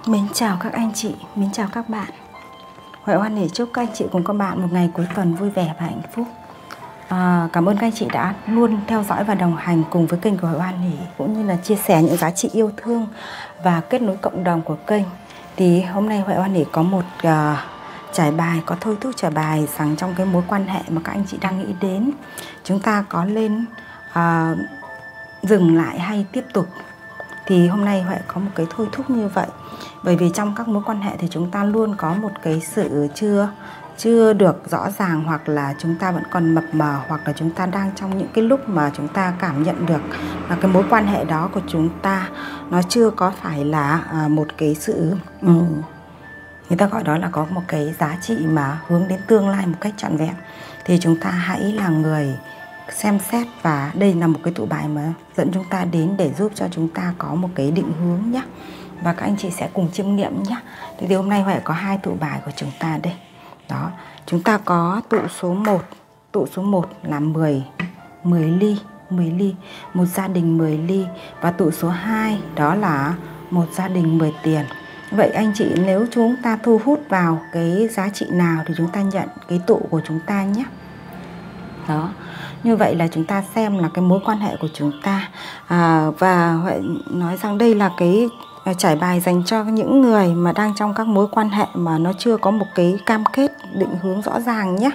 Mến chào các anh chị, mến chào các bạn. Huệ hoan hỉ chúc các anh chị cùng các bạn một ngày cuối tuần vui vẻ và hạnh phúc. Cảm ơn các anh chị đã luôn theo dõi và đồng hành cùng với kênh của Huệ hoan hỉ, cũng như là chia sẻ những giá trị yêu thương và kết nối cộng đồng của kênh. Thì hôm nay Huệ hoan hỉ có một trải bài, có thôi thúc trải bài rằng trong cái mối quan hệ mà các anh chị đang nghĩ đến, chúng ta có lên dừng lại hay tiếp tục. Thì hôm nay Huệ có một cái thôi thúc như vậy. Bởi vì trong các mối quan hệ thì chúng ta luôn có một cái sự chưa được rõ ràng, hoặc là chúng ta vẫn còn mập mờ, hoặc là chúng ta đang trong những cái lúc mà chúng ta cảm nhận được là cái mối quan hệ đó của chúng ta nó chưa có phải là một cái sự người ta gọi đó là có một cái giá trị mà hướng đến tương lai một cách trọn vẹn. Thì chúng ta hãy là người xem xét, và đây là một cái tụ bài mà dẫn chúng ta đến để giúp cho chúng ta có một cái định hướng nhé. Và các anh chị sẽ cùng chiêm nghiệm nhé. Thì hôm nay Huệ có hai tụ bài của chúng ta đây. Đó, chúng ta có tụ số 1. Tụ số 1 là 10 ly, một gia đình 10 ly. Và tụ số 2 đó là một gia đình 10 tiền. Vậy anh chị, nếu chúng ta thu hút vào cái giá trị nào thì chúng ta nhận cái tụ của chúng ta nhé. Đó, như vậy là chúng ta xem là cái mối quan hệ của chúng ta. Và Huệ nói rằng đây là cái trải bài dành cho những người mà đang trong các mối quan hệ mà nó chưa có một cái cam kết định hướng rõ ràng nhé.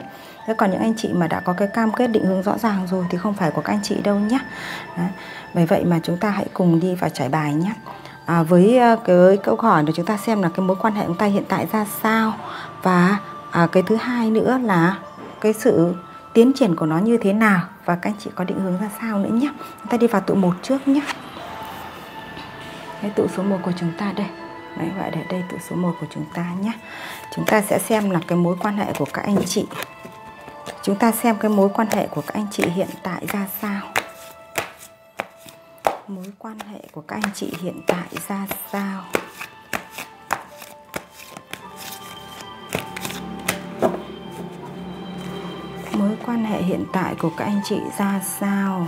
Thế còn những anh chị mà đã có cái cam kết định hướng rõ ràng rồi thì không phải của các anh chị đâu nhé. Bởi vậy mà chúng ta hãy cùng đi vào trải bài nhé. Với cái câu hỏi là chúng ta xem là cái mối quan hệ của chúng ta hiện tại ra sao. Và cái thứ hai nữa là cái sự tiến triển của nó như thế nào, và các anh chị có định hướng ra sao nữa nhé. Chúng ta đi vào tụ 1 trước nhé. Cái tụ số 1 của chúng ta đây. Đấy, gọi là đây tụ số 1 của chúng ta nhé. Chúng ta sẽ xem là cái mối quan hệ của các anh chị. Chúng ta xem cái mối quan hệ của các anh chị hiện tại ra sao. Mối quan hệ của các anh chị hiện tại ra sao. Mối quan hệ hiện tại của các anh chị ra sao.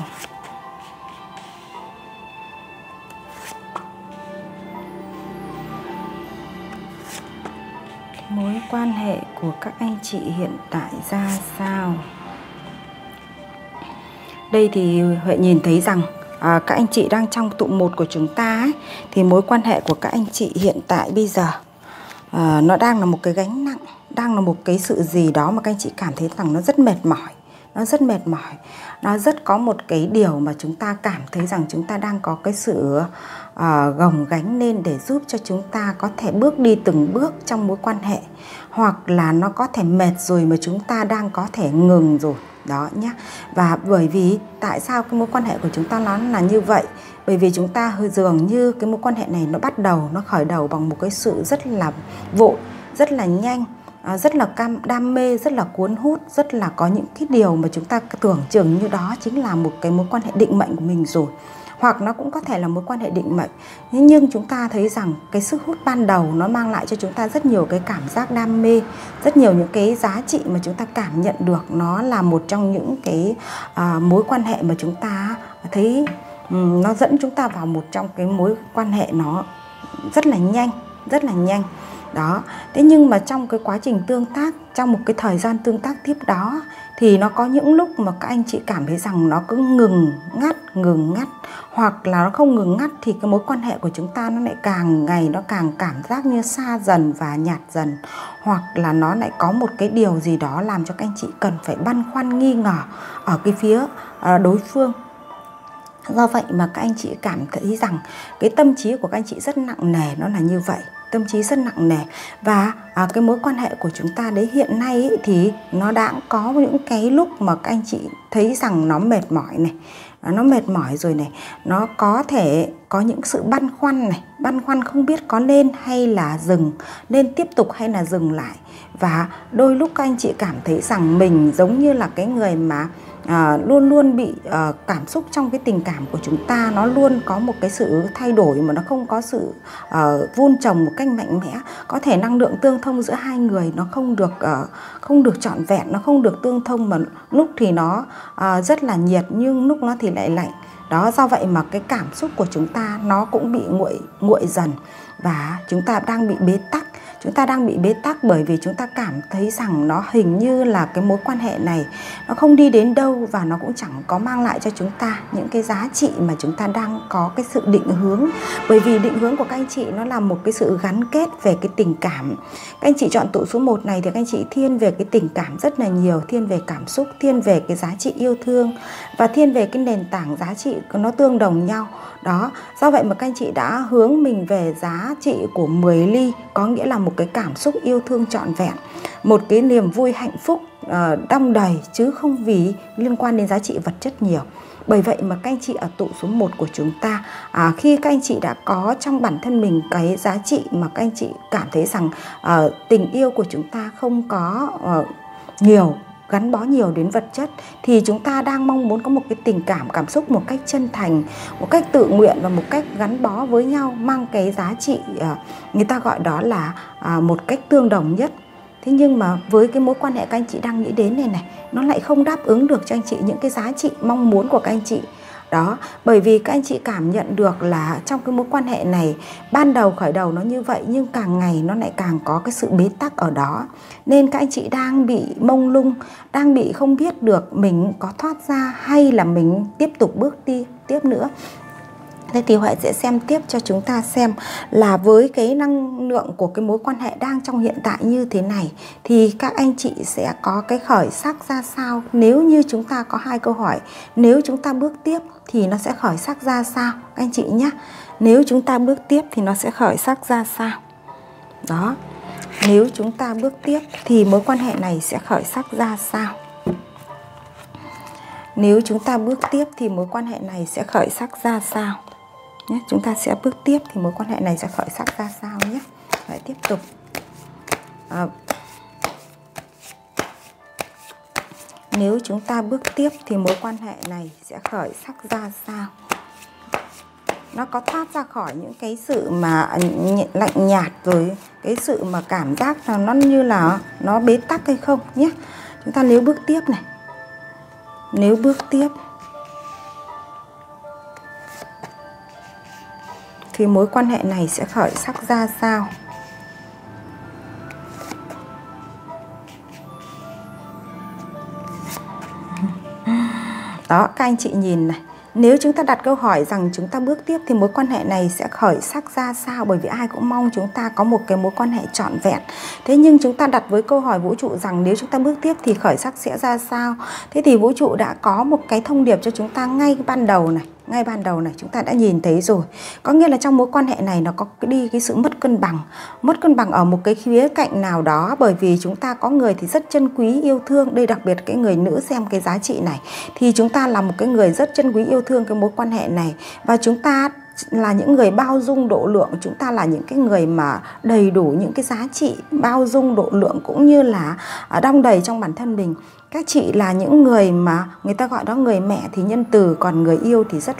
Mối quan hệ của các anh chị hiện tại ra sao. Đây thì Huệ nhìn thấy rằng các anh chị đang trong tụ 1 của chúng ta ấy, thì mối quan hệ của các anh chị hiện tại bây giờ nó đang là một cái gánh nặng, đang là một cái sự gì đó mà các anh chị cảm thấy rằng nó rất mệt mỏi. Nó rất mệt mỏi. Nó rất có một cái điều mà chúng ta cảm thấy rằng chúng ta đang có cái sự gồng gánh lên để giúp cho chúng ta có thể bước đi từng bước trong mối quan hệ. Hoặc là nó có thể mệt rồi mà chúng ta đang có thể ngừng rồi. Đó nhé. Và bởi vì tại sao cái mối quan hệ của chúng ta nó là như vậy? Bởi vì chúng ta dường như cái mối quan hệ này nó khởi đầu bằng một cái sự rất là vội, rất là nhanh, rất là đam mê, rất là cuốn hút, rất là có những cái điều mà chúng ta tưởng chừng như đó chính là một cái mối quan hệ định mệnh của mình rồi. Hoặc nó cũng có thể là mối quan hệ định mệnh, nhưng chúng ta thấy rằng cái sức hút ban đầu nó mang lại cho chúng ta rất nhiều cái cảm giác đam mê, rất nhiều những cái giá trị mà chúng ta cảm nhận được. Nó là một trong những cái mối quan hệ mà chúng ta thấy nó dẫn chúng ta vào một trong cái mối quan hệ nó rất là nhanh. Đó. Thế nhưng mà trong cái quá trình tương tác, trong một cái thời gian tương tác tiếp đó, thì nó có những lúc mà các anh chị cảm thấy rằng nó cứ ngừng ngắt, hoặc là nó không ngừng ngắt, thì cái mối quan hệ của chúng ta nó lại càng ngày nó càng cảm giác như xa dần và nhạt dần, hoặc là nó lại có một cái điều gì đó làm cho các anh chị cần phải băn khoăn nghi ngờ ở cái phía đối phương. Do vậy mà các anh chị cảm thấy rằng cái tâm trí của các anh chị rất nặng nề, nó là như vậy. Tâm trí rất nặng nề. Và cái mối quan hệ của chúng ta đấy hiện nay ấy, thì nó đã có những cái lúc mà các anh chị thấy rằng nó mệt mỏi này. Nó mệt mỏi rồi này. Nó có thể có những sự băn khoăn này. Băn khoăn không biết có nên hay là dừng, nên tiếp tục hay là dừng lại. Và đôi lúc các anh chị cảm thấy rằng mình giống như là cái người mà luôn luôn bị cảm xúc trong cái tình cảm của chúng ta nó luôn có một cái sự thay đổi mà nó không có sự vun trồng một cách mạnh mẽ. Có thể năng lượng tương thông giữa hai người nó không được trọn vẹn, nó không được tương thông, mà lúc thì nó rất là nhiệt nhưng lúc nó thì lại lạnh. Đó, do vậy mà cái cảm xúc của chúng ta nó cũng bị nguội dần và chúng ta đang bị bế tắc. Chúng ta đang bị bế tắc bởi vì chúng ta cảm thấy rằng nó hình như là cái mối quan hệ này nó không đi đến đâu và nó cũng chẳng có mang lại cho chúng ta những cái giá trị mà chúng ta đang có cái sự định hướng. Bởi vì định hướng của các anh chị nó là một cái sự gắn kết về cái tình cảm. Các anh chị chọn tụ số 1 này thì các anh chị thiên về cái tình cảm rất là nhiều, thiên về cảm xúc, thiên về cái giá trị yêu thương và thiên về cái nền tảng giá trị nó tương đồng nhau. Đó, do vậy mà các anh chị đã hướng mình về giá trị của 10 ly, có nghĩa là một cái cảm xúc yêu thương trọn vẹn, một cái niềm vui hạnh phúc đong đầy, chứ không vì liên quan đến giá trị vật chất nhiều. Bởi vậy mà các anh chị ở tụ số 1 của chúng ta, khi các anh chị đã có trong bản thân mình cái giá trị mà các anh chị cảm thấy rằng tình yêu của chúng ta không có gắn bó nhiều đến vật chất, thì chúng ta đang mong muốn có một cái tình cảm xúc một cách chân thành, một cách tự nguyện và một cách gắn bó với nhau, mang cái giá trị người ta gọi đó là một cách tương đồng nhất. Thế nhưng mà với cái mối quan hệ các anh chị đang nghĩ đến này nó lại không đáp ứng được cho anh chị những cái giá trị mong muốn của các anh chị. Đó, bởi vì các anh chị cảm nhận được là trong cái mối quan hệ này, ban đầu khởi đầu nó như vậy nhưng càng ngày nó lại càng có cái sự bế tắc ở đó. Nên các anh chị đang bị mông lung, đang bị không biết được mình có thoát ra hay là mình tiếp tục bước đi tiếp nữa. Thế thì Huệ sẽ xem tiếp cho chúng ta xem là với cái năng lượng của cái mối quan hệ đang trong hiện tại như thế này thì các anh chị sẽ có cái khởi sắc ra sao. Nếu như chúng ta có 2 câu hỏi, nếu chúng ta bước tiếp thì nó sẽ khởi sắc ra sao các anh chị nhé. Nếu chúng ta bước tiếp thì nó sẽ khởi sắc ra sao. Đó, nếu chúng ta bước tiếp thì mối quan hệ này sẽ khởi sắc ra sao. Nếu chúng ta bước tiếp thì mối quan hệ này sẽ khởi sắc ra sao. Chúng ta sẽ bước tiếp thì mối quan hệ này sẽ khởi sắc ra sao nhé. Lại tiếp tục. Nếu chúng ta bước tiếp thì mối quan hệ này sẽ khởi sắc ra sao. Nó có thoát ra khỏi những cái sự mà lạnh nhạt rồi cái sự mà cảm giác là nó như là nó bế tắc hay không nhé. Chúng ta nếu bước tiếp này. Nếu bước tiếp thì mối quan hệ này sẽ khởi sắc ra sao. Đó, các anh chị nhìn này. Nếu chúng ta đặt câu hỏi rằng chúng ta bước tiếp thì mối quan hệ này sẽ khởi sắc ra sao, bởi vì ai cũng mong chúng ta có một cái mối quan hệ trọn vẹn. Thế nhưng chúng ta đặt với câu hỏi vũ trụ rằng nếu chúng ta bước tiếp thì khởi sắc sẽ ra sao. Thế thì vũ trụ đã có một cái thông điệp cho chúng ta ngay ban đầu này. Ngay ban đầu này chúng ta đã nhìn thấy rồi. Có nghĩa là trong mối quan hệ này nó có đi cái sự mất cân bằng. Mất cân bằng ở một cái khía cạnh nào đó. Bởi vì chúng ta có người thì rất chân quý yêu thương. Đây đặc biệt cái người nữ xem cái giá trị này. Thì chúng ta là một cái người rất chân quý yêu thương cái mối quan hệ này. Và chúng ta là những người bao dung độ lượng. Chúng ta là những cái người mà đầy đủ những cái giá trị bao dung độ lượng cũng như là đong đầy trong bản thân mình. Các chị là những người mà người ta gọi đó người mẹ thì nhân từ, còn người yêu thì rất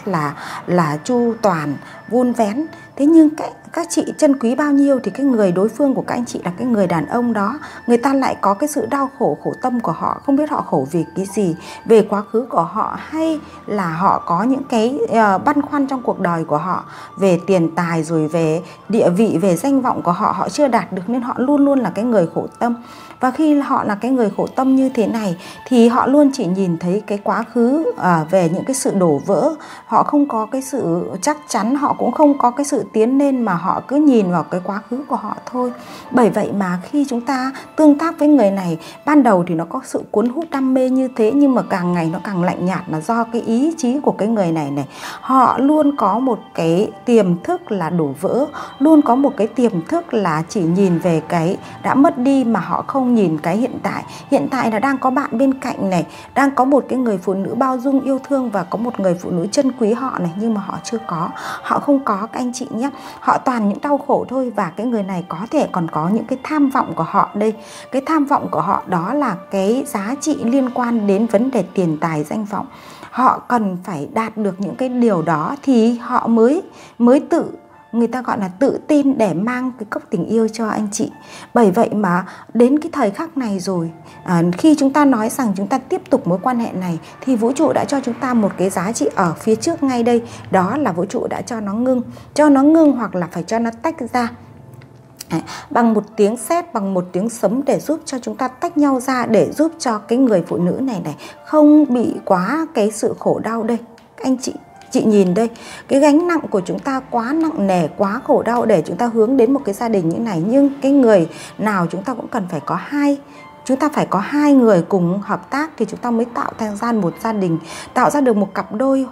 là chu toàn, vun vén. Thế nhưng các chị chân quý bao nhiêu thì cái người đối phương của các anh chị là cái người đàn ông đó, người ta lại có cái sự đau khổ, khổ tâm của họ, không biết họ khổ vì cái gì, về quá khứ của họ hay là họ có những cái băn khoăn trong cuộc đời của họ, về tiền tài rồi về địa vị, về danh vọng của họ, họ chưa đạt được nên họ luôn luôn là cái người khổ tâm. Và khi họ là cái người khổ tâm như thế này thì họ luôn chỉ nhìn thấy cái quá khứ về những cái sự đổ vỡ. Họ không có cái sự chắc chắn, họ cũng không có cái sự tiến lên mà họ cứ nhìn vào cái quá khứ của họ thôi. Bởi vậy mà khi chúng ta tương tác với người này, ban đầu thì nó có sự cuốn hút đam mê như thế, nhưng mà càng ngày nó càng lạnh nhạt là do cái ý chí của cái người này này. Họ luôn có một cái tiềm thức là đổ vỡ, luôn có một cái tiềm thức là chỉ nhìn về cái đã mất đi mà họ không nhìn cái hiện tại. Hiện tại là đang có bạn bên cạnh này, đang có một cái người phụ nữ bao dung yêu thương và có một người phụ nữ chân quý họ này, nhưng mà họ chưa có, họ không có các anh chị nhé. Họ toàn những đau khổ thôi. Và cái người này có thể còn có những cái tham vọng của họ đây. Cái tham vọng của họ đó là cái giá trị liên quan đến vấn đề tiền tài danh vọng. Họ cần phải đạt được những cái điều đó thì họ mới tự người ta gọi là tự tin để mang cái cốc tình yêu cho anh chị. Bởi vậy mà đến cái thời khắc này rồi, khi chúng ta nói rằng chúng ta tiếp tục mối quan hệ này thì vũ trụ đã cho chúng ta một cái giá trị ở phía trước ngay đây. Đó là vũ trụ đã cho nó ngưng hoặc là phải cho nó tách ra. Bằng một tiếng sét, bằng một tiếng sấm để giúp cho chúng ta tách nhau ra, để giúp cho cái người phụ nữ này không bị quá cái sự khổ đau đây. Anh chị nhìn đây, cái gánh nặng của chúng ta quá nặng nề, quá khổ đau để chúng ta hướng đến một cái gia đình như này. Nhưng cái người nào chúng ta cũng cần phải có hai người cùng hợp tác thì chúng ta mới tạo ra một gia đình, tạo ra được một cặp đôi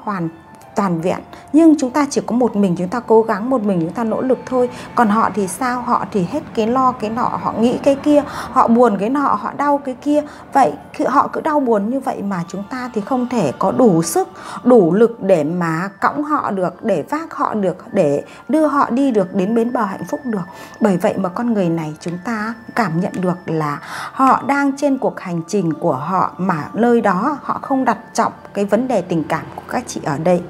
toàn vẹn. Nhưng chúng ta chỉ có một mình chúng ta cố gắng, một mình chúng ta nỗ lực thôi. Còn họ thì sao? Họ thì hết cái lo cái nọ, họ nghĩ cái kia, họ buồn cái nọ, họ đau cái kia. Vậy họ cứ đau buồn như vậy mà chúng ta thì không thể có đủ sức, đủ lực để mà cõng họ được, để vác họ được, để đưa họ đi được đến bến bờ hạnh phúc được. Bởi vậy mà con người này chúng ta cảm nhận được là họ đang trên cuộc hành trình của họ, mà nơi đó họ không đặt trọng cái vấn đề tình cảm của các chị ở đây.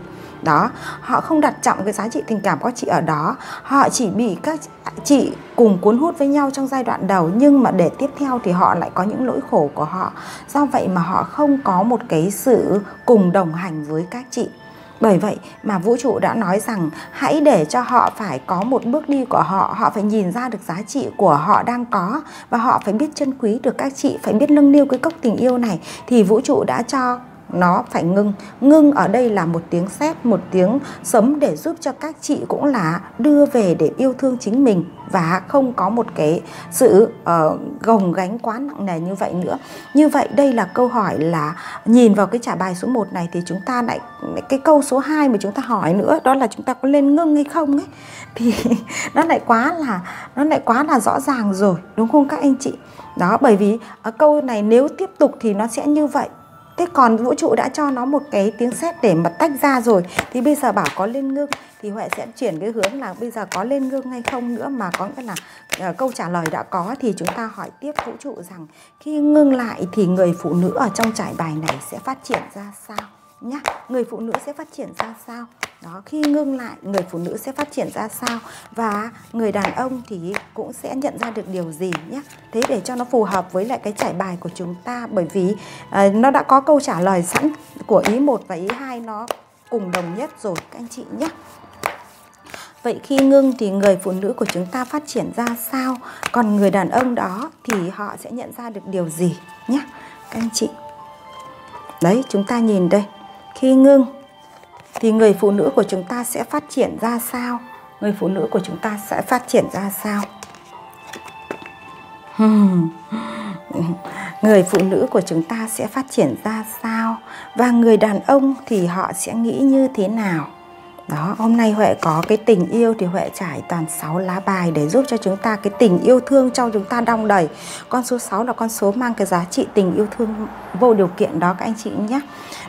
Đó, họ không đặt trọng cái giá trị tình cảm của các chị ở đó. Họ chỉ bị các chị cùng cuốn hút với nhau trong giai đoạn đầu, nhưng mà để tiếp theo thì họ lại có những nỗi khổ của họ. Do vậy mà họ không có một cái sự cùng đồng hành với các chị. Bởi vậy mà vũ trụ đã nói rằng hãy để cho họ phải có một bước đi của họ. Họ phải nhìn ra được giá trị của họ đang có, và họ phải biết trân quý được các chị, phải biết nâng niu cái cốc tình yêu này. Thì vũ trụ đã cho nó phải ngưng ở đây là một tiếng sét, một tiếng sấm để giúp cho các chị cũng là đưa về để yêu thương chính mình, và không có một cái sự gồng gánh quá nặng nề như vậy nữa. Như vậy đây là câu hỏi là nhìn vào cái trả bài số 1 này thì chúng ta lại cái câu số 2 mà chúng ta hỏi nữa, đó là chúng ta có nên ngưng hay không ấy, thì nó lại quá là rõ ràng rồi, đúng không các anh chị? Đó, bởi vì câu này nếu tiếp tục thì nó sẽ như vậy. Thế còn vũ trụ đã cho nó một cái tiếng sét để mà tách ra rồi, thì bây giờ bảo có lên ngưng thì Huệ sẽ chuyển cái hướng là bây giờ có lên ngưng hay không nữa, mà có nghĩa là câu trả lời đã có thì chúng ta hỏi tiếp vũ trụ rằng khi ngưng lại thì người phụ nữ ở trong trải bài này sẽ phát triển ra sao nhá. Người phụ nữ sẽ phát triển ra sao? Đó, khi ngưng lại người phụ nữ sẽ phát triển ra sao, và người đàn ông thì cũng sẽ nhận ra được điều gì nhé. Thế để cho nó phù hợp với lại cái trải bài của chúng ta, bởi vì nó đã có câu trả lời sẵn của ý 1 và ý 2 nó cùng đồng nhất rồi các anh chị nhé. Vậy khi ngưng thì người phụ nữ của chúng ta phát triển ra sao? Còn người đàn ông đó thì họ sẽ nhận ra được điều gì nhé các anh chị. Đấy, chúng ta nhìn đây. Khi ngưng thì người phụ nữ của chúng ta sẽ phát triển ra sao? Người phụ nữ của chúng ta sẽ phát triển ra sao? Người phụ nữ của chúng ta sẽ phát triển ra sao? Và người đàn ông thì họ sẽ nghĩ như thế nào? Đó, hôm nay Huệ có cái tình yêu thì Huệ trải toàn 6 lá bài để giúp cho chúng ta cái tình yêu thương trong chúng ta đong đầy. Con số 6 là con số mang cái giá trị tình yêu thương vô điều kiện đó các anh chị nhé.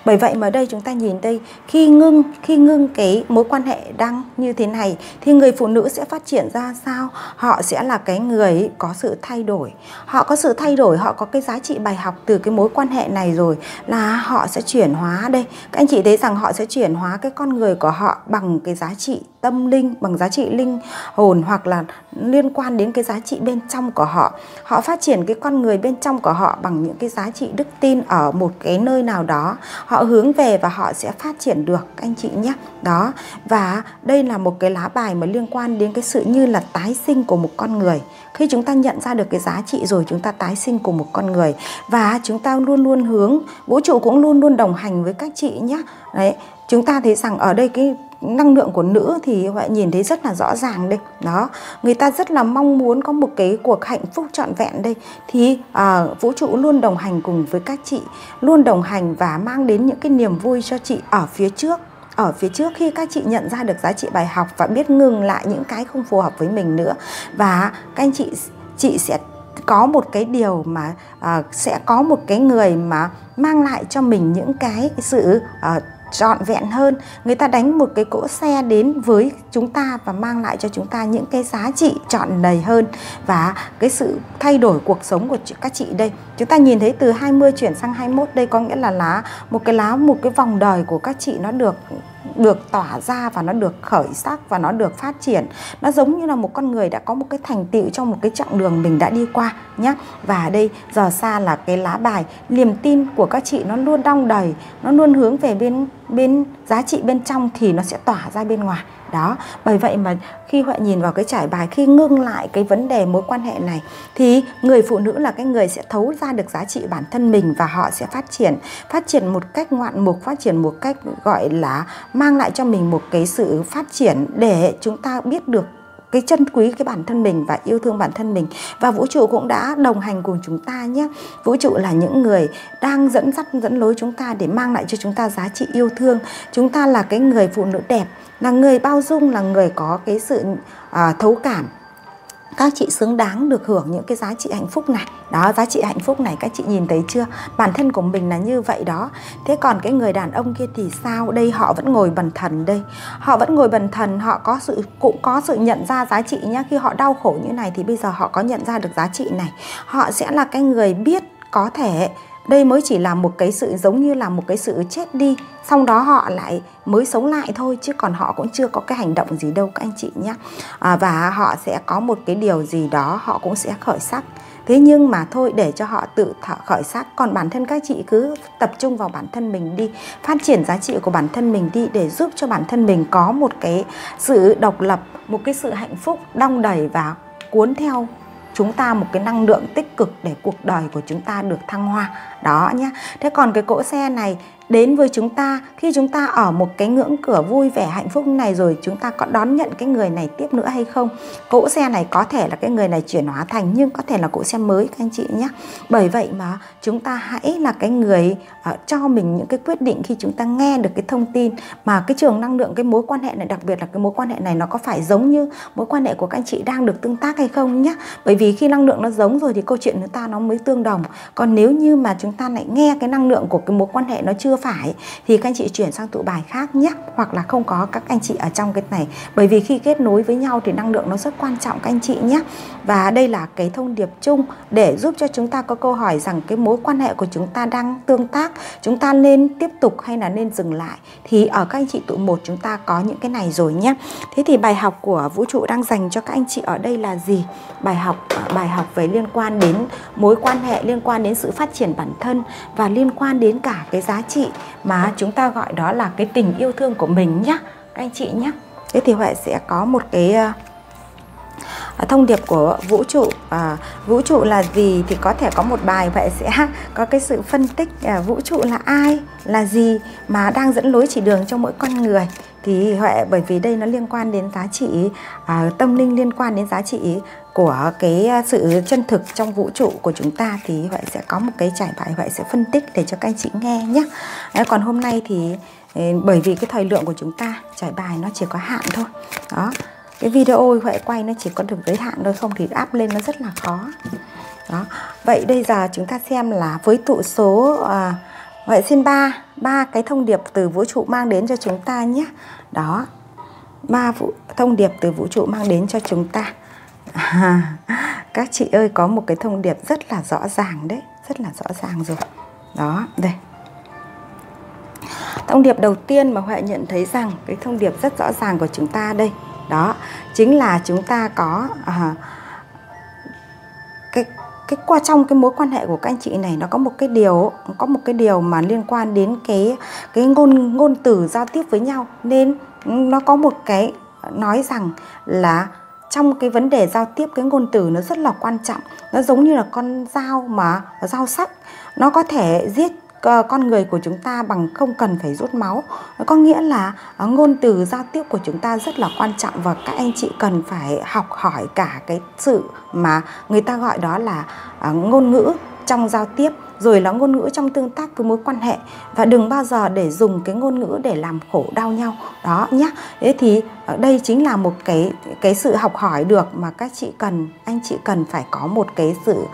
Bởi vậy mà đây chúng ta nhìn đây, khi ngưng cái mối quan hệ đang như thế này thì người phụ nữ sẽ phát triển ra sao? Họ sẽ là cái người có sự thay đổi. Họ có sự thay đổi, họ có cái giá trị bài học từ cái mối quan hệ này rồi, là họ sẽ chuyển hóa đây. Các anh chị thấy rằng họ sẽ chuyển hóa cái con người của họ bằng cái giá trị tâm linh, bằng giá trị linh hồn, hoặc là liên quan đến cái giá trị bên trong của họ. Họ phát triển cái con người bên trong của họ bằng những cái giá trị đức tin ở một cái nơi nào đó. Họ hướng về và họ sẽ phát triển được các anh chị nhé. Đó, và đây là một cái lá bài mà liên quan đến cái sự như là tái sinh của một con người. Khi chúng ta nhận ra được cái giá trị rồi, chúng ta tái sinh của một con người, và chúng ta luôn luôn hướng, vũ trụ cũng luôn luôn đồng hành với các chị nhé. Đấy, chúng ta thấy rằng ở đây cái năng lượng của nữ thì Huệ nhìn thấy rất là rõ ràng đây. Đó, người ta rất là mong muốn có một cái cuộc hạnh phúc trọn vẹn đây. Thì vũ trụ luôn đồng hành cùng với các chị, luôn đồng hành và mang đến những cái niềm vui cho chị ở phía trước. Ở phía trước khi các chị nhận ra được giá trị bài học và biết ngừng lại những cái không phù hợp với mình nữa. Và các anh chị sẽ có một cái điều mà sẽ có một cái người mà mang lại cho mình những cái sự trọn vẹn hơn. Người ta đánh một cái cỗ xe đến với chúng ta và mang lại cho chúng ta những cái giá trị trọn đầy hơn, và cái sự thay đổi cuộc sống của các chị đây. Chúng ta nhìn thấy từ 20 chuyển sang 21 đây, có nghĩa là một cái vòng đời của các chị nó được được tỏa ra và nó được khởi sắc và nó được phát triển. Nó giống như là một con người đã có một cái thành tựu trong một cái chặng đường mình đã đi qua nhé. Và đây giờ xa là cái lá bài niềm tin của các chị nó luôn đong đầy, nó luôn hướng về bên giá trị bên trong thì nó sẽ tỏa ra bên ngoài. Đó, bởi vậy mà khi Huệ nhìn vào cái trải bài, khi ngưng lại cái vấn đề mối quan hệ này thì người phụ nữ là cái người sẽ thấu ra được giá trị bản thân mình và họ sẽ phát triển một cách ngoạn mục, phát triển một cách gọi là mang lại cho mình một cái sự phát triển để chúng ta biết được cái trân quý cái bản thân mình và yêu thương bản thân mình. Và vũ trụ cũng đã đồng hành cùng chúng ta nhé. Vũ trụ là những người đang dẫn dắt, dẫn lối chúng ta để mang lại cho chúng ta giá trị yêu thương. Chúng ta là cái người phụ nữ đẹp, là người bao dung, là người có cái sự thấu cảm. Các chị xứng đáng được hưởng những cái giá trị hạnh phúc này. Đó, giá trị hạnh phúc này các chị nhìn thấy chưa? Bản thân của mình là như vậy đó. Thế còn cái người đàn ông kia thì sao? Đây họ vẫn ngồi bần thần đây. Họ vẫn ngồi bần thần, họ cũng có sự nhận ra giá trị nhá. Khi họ đau khổ như này thì bây giờ họ có nhận ra được giá trị này. Họ sẽ là cái người biết có thể đây mới chỉ là một cái sự giống như là một cái sự chết đi, xong đó họ lại mới sống lại thôi, chứ còn họ cũng chưa có cái hành động gì đâu các anh chị nhé. Và họ sẽ có một cái điều gì đó họ cũng sẽ khởi sắc. Thế nhưng mà thôi, để cho họ tự khởi sắc. Còn bản thân các chị cứ tập trung vào bản thân mình đi, phát triển giá trị của bản thân mình đi, để giúp cho bản thân mình có một cái sự độc lập, một cái sự hạnh phúc đong đầy và cuốn theo chúng ta một cái năng lượng tích cực để cuộc đời của chúng ta được thăng hoa. Đó nhá. Thế còn cái cỗ xe này đến với chúng ta, khi chúng ta ở một cái ngưỡng cửa vui vẻ hạnh phúc này rồi, chúng ta có đón nhận cái người này tiếp nữa hay không? Cỗ xe này có thể là cái người này chuyển hóa thành, nhưng có thể là cỗ xe mới các anh chị nhé. Bởi vậy mà chúng ta hãy là cái người cho mình những cái quyết định khi chúng ta nghe được cái thông tin mà cái trường năng lượng, cái mối quan hệ này, đặc biệt là cái mối quan hệ này nó có phải giống như mối quan hệ của các anh chị đang được tương tác hay không nhé. Bởi vì khi năng lượng nó giống rồi thì câu chuyện chúng ta nó mới tương đồng. Còn nếu như mà chúng ta lại nghe cái năng lượng của cái mối quan hệ nó chưa phải thì các anh chị chuyển sang tụ bài khác nhé, hoặc là không có các anh chị ở trong cái này. Bởi vì khi kết nối với nhau thì năng lượng nó rất quan trọng các anh chị nhé. Và đây là cái thông điệp chung để giúp cho chúng ta có câu hỏi rằng cái mối quan hệ của chúng ta đang tương tác, chúng ta nên tiếp tục hay là nên dừng lại. Thì ở các anh chị tụ 1 chúng ta có những cái này rồi nhé. Thế thì bài học của vũ trụ đang dành cho các anh chị ở đây là gì? Bài học về liên quan đến mối quan hệ, liên quan đến sự phát triển bản thân và liên quan đến cả cái giá trị mà chúng ta gọi đó là cái tình yêu thương của mình nhé các anh chị nhé. Thế thì Huệ sẽ có một cái thông điệp của vũ trụ. Vũ trụ là gì thì có thể có một bài Huệ sẽ có cái sự phân tích vũ trụ là ai, là gì mà đang dẫn lối chỉ đường cho mỗi con người. Thì Huệ, bởi vì đây nó liên quan đến giá trị tâm linh, liên quan đến giá trị của cái sự chân thực trong vũ trụ của chúng ta, thì Huệ sẽ có một cái trải bài Huệ sẽ phân tích để cho các anh chị nghe nhé. Còn hôm nay thì bởi vì cái thời lượng của chúng ta trải bài nó chỉ có hạn thôi. Đó, cái video Huệ quay nó chỉ có được giới hạn thôi, không thì up lên nó rất là khó. Đó, vậy bây giờ chúng ta xem là với tụ số Huệ xin ba cái thông điệp từ vũ trụ mang đến cho chúng ta nhé. Đó, 3 thông điệp từ vũ trụ mang đến cho chúng ta. Các chị ơi, có một cái thông điệp rất là rõ ràng đấy, rất là rõ ràng rồi. Đó, đây. Thông điệp đầu tiên mà Huệ nhận thấy rằng cái thông điệp rất rõ ràng của chúng ta đây, đó chính là chúng ta có qua trong cái mối quan hệ của các anh chị này, nó có một cái điều mà liên quan đến cái ngôn từ giao tiếp với nhau, nên nó có một cái nói rằng là trong cái vấn đề giao tiếp, cái ngôn từ nó rất là quan trọng. Nó giống như là con dao mà dao sắc, nó có thể giết con người của chúng ta bằng không cần phải rút máu. Có nghĩa là ngôn từ giao tiếp của chúng ta rất là quan trọng, và các anh chị cần phải học hỏi cả cái sự mà người ta gọi đó là ngôn ngữ trong giao tiếp, rồi là ngôn ngữ trong tương tác với mối quan hệ. Và đừng bao giờ để dùng cái ngôn ngữ để làm khổ đau nhau. Đó nhé. Thế thì đây chính là một cái sự học hỏi được mà anh chị cần phải có một cái sự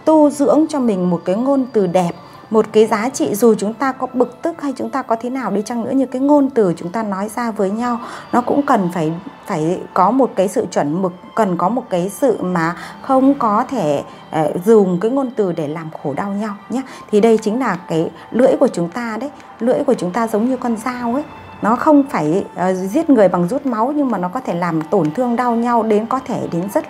tu dưỡng cho mình một cái ngôn từ đẹp, một cái giá trị. Dù chúng ta có bực tức hay chúng ta có thế nào đi chăng nữa, như cái ngôn từ chúng ta nói ra với nhau nó cũng cần phải có một cái sự chuẩn mực, cần có một cái sự mà không có thể dùng cái ngôn từ để làm khổ đau nhau nhé. Thì đây chính là cái lưỡi của chúng ta đấy. Lưỡi của chúng ta giống như con dao ấy. Nó không phải giết người bằng rút máu, nhưng mà nó có thể làm tổn thương đau nhau đến có thể đến rất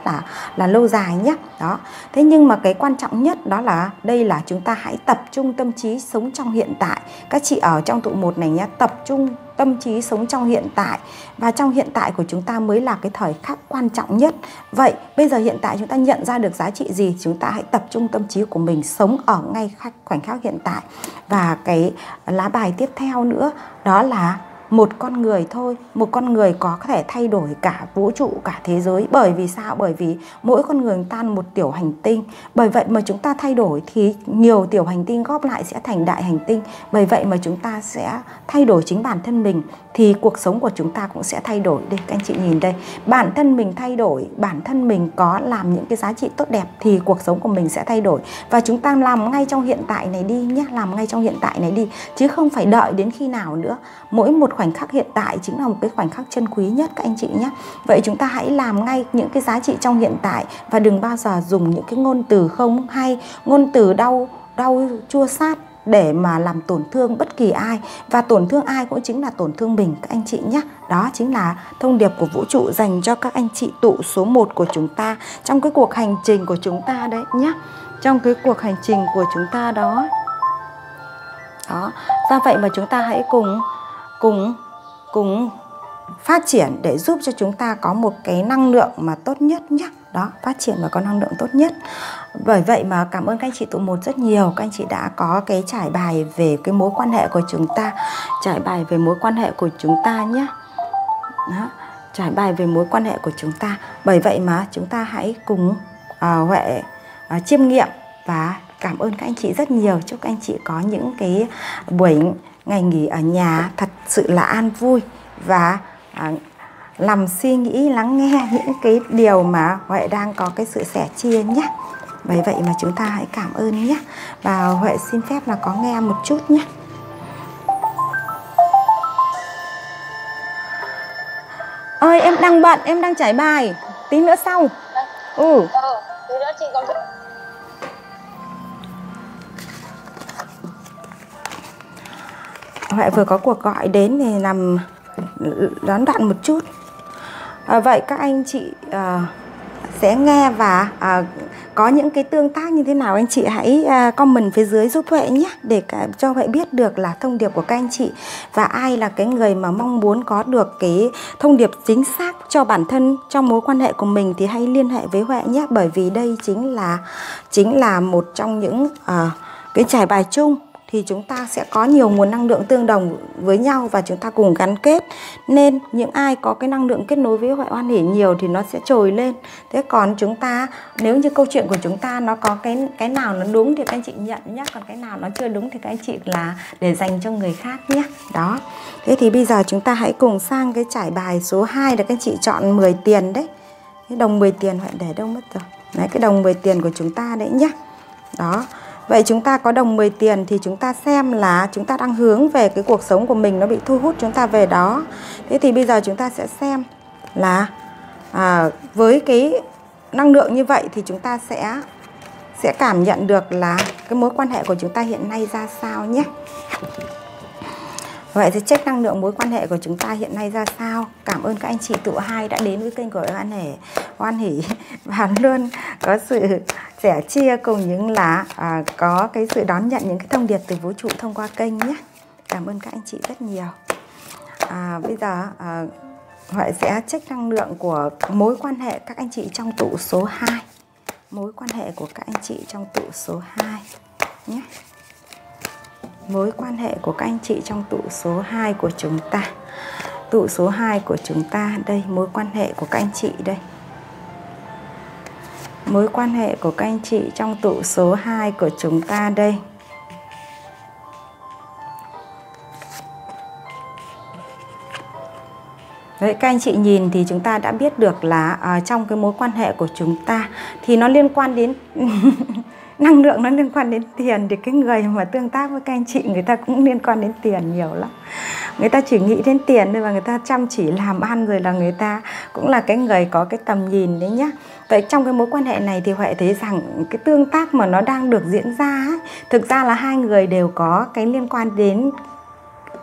là lâu dài nhé. Đó. Thế nhưng mà cái quan trọng nhất đó là đây là chúng ta hãy tập trung tâm trí sống trong hiện tại. Các chị ở trong tụ 1 này nhé, tập trung tâm trí sống trong hiện tại, và trong hiện tại của chúng ta mới là cái thời khắc quan trọng nhất. Vậy bây giờ hiện tại chúng ta nhận ra được giá trị gì? Chúng ta hãy tập trung tâm trí của mình sống ở ngay khoảnh khắc hiện tại. Và cái lá bài tiếp theo nữa đó là một con người thôi, một con người có thể thay đổi cả vũ trụ, cả thế giới. Bởi vì sao? Bởi vì mỗi con người ta là một tiểu hành tinh. Bởi vậy mà chúng ta thay đổi thì nhiều tiểu hành tinh góp lại sẽ thành đại hành tinh. Bởi vậy mà chúng ta sẽ thay đổi chính bản thân mình thì cuộc sống của chúng ta cũng sẽ thay đổi. Đây các anh chị nhìn đây, bản thân mình thay đổi, bản thân mình có làm những cái giá trị tốt đẹp thì cuộc sống của mình sẽ thay đổi. Và chúng ta làm ngay trong hiện tại này đi nhé, làm ngay trong hiện tại này đi, chứ không phải đợi đến khi nào nữa. Mỗi một khoảnh khắc hiện tại chính là một cái khoảnh khắc chân quý nhất các anh chị nhé. Vậy chúng ta hãy làm ngay những cái giá trị trong hiện tại, và đừng bao giờ dùng những cái ngôn từ không hay, ngôn từ đau chua xát để mà làm tổn thương bất kỳ ai. Và tổn thương ai cũng chính là tổn thương mình các anh chị nhé. Đó chính là thông điệp của vũ trụ dành cho các anh chị tụ số 1 của chúng ta trong cái cuộc hành trình của chúng ta đấy nhé. Trong cái cuộc hành trình của chúng ta đó. Đó, do vậy mà chúng ta hãy cùng phát triển để giúp cho chúng ta có một cái năng lượng mà tốt nhất nhé. Đó, phát triển và có năng lượng tốt nhất. Bởi vậy mà cảm ơn các anh chị tụ 1 rất nhiều. Các anh chị đã có cái trải bài về cái mối quan hệ của chúng ta, trải bài về mối quan hệ của chúng ta nhé. Đó, trải bài về mối quan hệ của chúng ta. Bởi vậy mà chúng ta hãy cùng Huệ chiêm nghiệm và cảm ơn các anh chị rất nhiều. Chúc các anh chị có những cái buổi ngày nghỉ ở nhà thật sự là an vui, và làm suy nghĩ, lắng nghe những cái điều mà Huệ đang có cái sự sẻ chia nhé. Bởi vậy mà chúng ta hãy cảm ơn nhé. Và Huệ xin phép là có nghe một chút nhé. Ơi em đang bận, em đang trải bài, tí nữa sau. Tí nữa chị có... Huệ vừa có cuộc gọi đến thì làm gián đoạn một chút. Vậy các anh chị sẽ nghe và có những cái tương tác như thế nào anh chị hãy comment phía dưới giúp Huệ nhé, để cho Huệ biết được là thông điệp của các anh chị, và ai là cái người mà mong muốn có được cái thông điệp chính xác cho bản thân trong mối quan hệ của mình thì hãy liên hệ với Huệ nhé. Bởi vì đây chính là một trong những cái trải bài chung, thì chúng ta sẽ có nhiều nguồn năng lượng tương đồng với nhau và chúng ta cùng gắn kết. Nên những ai có cái năng lượng kết nối với Huệ Hoan Hỷ nhiều thì nó sẽ trồi lên. Thế còn chúng ta, nếu như câu chuyện của chúng ta nó có cái nào nó đúng thì các anh chị nhận nhé, còn cái nào nó chưa đúng thì các anh chị là để dành cho người khác nhé. Đó. Thế thì bây giờ chúng ta hãy cùng sang cái trải bài số 2 là các anh chị chọn 10 tiền đấy. Cái đồng 10 tiền Huệ để đâu mất rồi. Đấy, cái đồng 10 tiền của chúng ta đấy nhé. Đó. Vậy chúng ta có đồng 10 tiền thì chúng ta xem là chúng ta đang hướng về cái cuộc sống của mình nó bị thu hút chúng ta về đó. Thế thì bây giờ chúng ta sẽ xem là với cái năng lượng như vậy thì chúng ta sẽ cảm nhận được là cái mối quan hệ của chúng ta hiện nay ra sao nhé. Vậy thì check năng lượng mối quan hệ của chúng ta hiện nay ra sao. Cảm ơn các anh chị tụ 2 đã đến với kênh của Hoan Hỷ và luôn có sự sẻ chia cùng những là có cái sự đón nhận những cái thông điệp từ vũ trụ thông qua kênh nhé. Cảm ơn các anh chị rất nhiều. Bây giờ Huệ sẽ check năng lượng của mối quan hệ các anh chị trong tụ số 2. Mối quan hệ của các anh chị trong tụ số 2 nhé. Mối quan hệ của các anh chị trong tụ số 2 của chúng ta. Tụ số 2 của chúng ta đây, mối quan hệ của các anh chị đây. Mối quan hệ của các anh chị trong tụ số 2 của chúng ta đây. Đấy, các anh chị nhìn thì chúng ta đã biết được là trong cái mối quan hệ của chúng ta thì nó liên quan đến năng lượng, nó liên quan đến tiền. Thì cái người mà tương tác với các anh chị, người ta cũng liên quan đến tiền nhiều lắm. Người ta chỉ nghĩ đến tiền thôi, và người ta chăm chỉ làm ăn, rồi là người ta cũng là cái người có cái tầm nhìn đấy nhá. Vậy trong cái mối quan hệ này thì Huệ thấy rằng cái tương tác mà nó đang được diễn ra ấy, thực ra là hai người đều có cái liên quan đến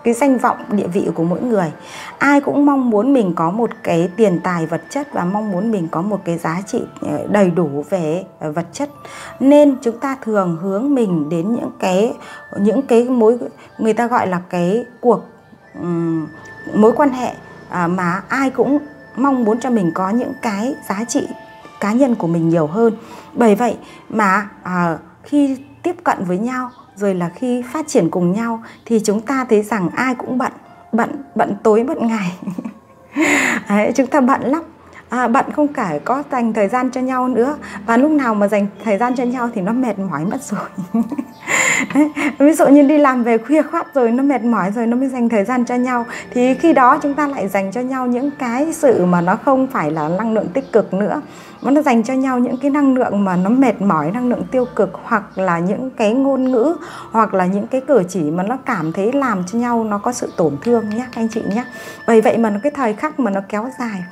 cái danh vọng địa vị của mỗi người. Ai cũng mong muốn mình có một cái tiền tài vật chất và mong muốn mình có một cái giá trị đầy đủ về vật chất, nên chúng ta thường hướng mình đến những cái mối, người ta gọi là cái cuộc mối quan hệ mà ai cũng mong muốn cho mình có những cái giá trị cá nhân của mình nhiều hơn. Bởi vậy mà khi tiếp cận với nhau rồi là khi phát triển cùng nhau thì chúng ta thấy rằng ai cũng bận tối bận ngày. Đấy, chúng ta bận lắm, bận không cả có dành thời gian cho nhau nữa, và lúc nào mà dành thời gian cho nhau thì nó mệt mỏi mất rồi. Đấy, ví dụ như đi làm về khuya khoắt rồi nó mệt mỏi rồi nó mới dành thời gian cho nhau, thì khi đó chúng ta lại dành cho nhau những cái sự mà nó không phải là năng lượng tích cực nữa, mà nó dành cho nhau những cái năng lượng mà nó mệt mỏi, năng lượng tiêu cực, hoặc là những cái ngôn ngữ, hoặc là những cái cử chỉ mà nó cảm thấy làm cho nhau nó có sự tổn thương nhé các anh chị nhé. Bởi vậy mà cái thời khắc mà nó kéo dài,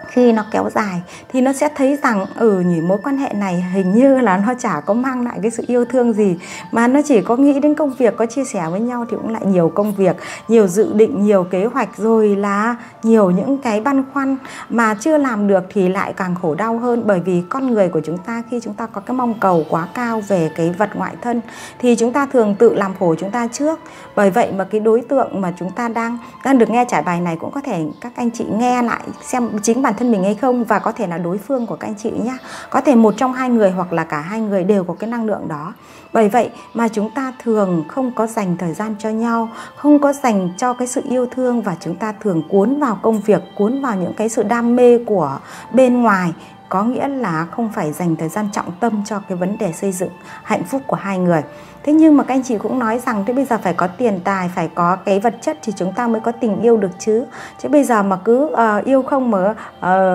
khi nó kéo dài thì nó sẽ thấy rằng nhỉ, mối quan hệ này hình như là nó chả có mang lại cái sự yêu thương gì, mà nó chỉ có nghĩ đến công việc, có chia sẻ với nhau thì cũng lại nhiều công việc, nhiều dự định, nhiều kế hoạch, rồi là nhiều những cái băn khoăn mà chưa làm được thì lại càng khổ đau hơn. Bởi vì con người của chúng ta, khi chúng ta có cái mong cầu quá cao về cái vật ngoại thân thì chúng ta thường tự làm khổ chúng ta trước. Bởi vậy mà cái đối tượng mà chúng ta đang được nghe trải bài này cũng có thể các anh chị nghe lại xem chính bản thân mình hay không, và có thể là đối phương của các anh chị nhé. Có thể một trong hai người hoặc là cả hai người đều có cái năng lượng đó. Bởi vậy mà chúng ta thường không có dành thời gian cho nhau, không có dành cho cái sự yêu thương, và chúng ta thường cuốn vào công việc, cuốn vào những cái sự đam mê của bên ngoài. Có nghĩa là không phải dành thời gian trọng tâm cho cái vấn đề xây dựng hạnh phúc của hai người. Thế nhưng mà các anh chị cũng nói rằng thế bây giờ phải có tiền tài, phải có cái vật chất thì chúng ta mới có tình yêu được chứ. Chứ bây giờ mà cứ yêu không mà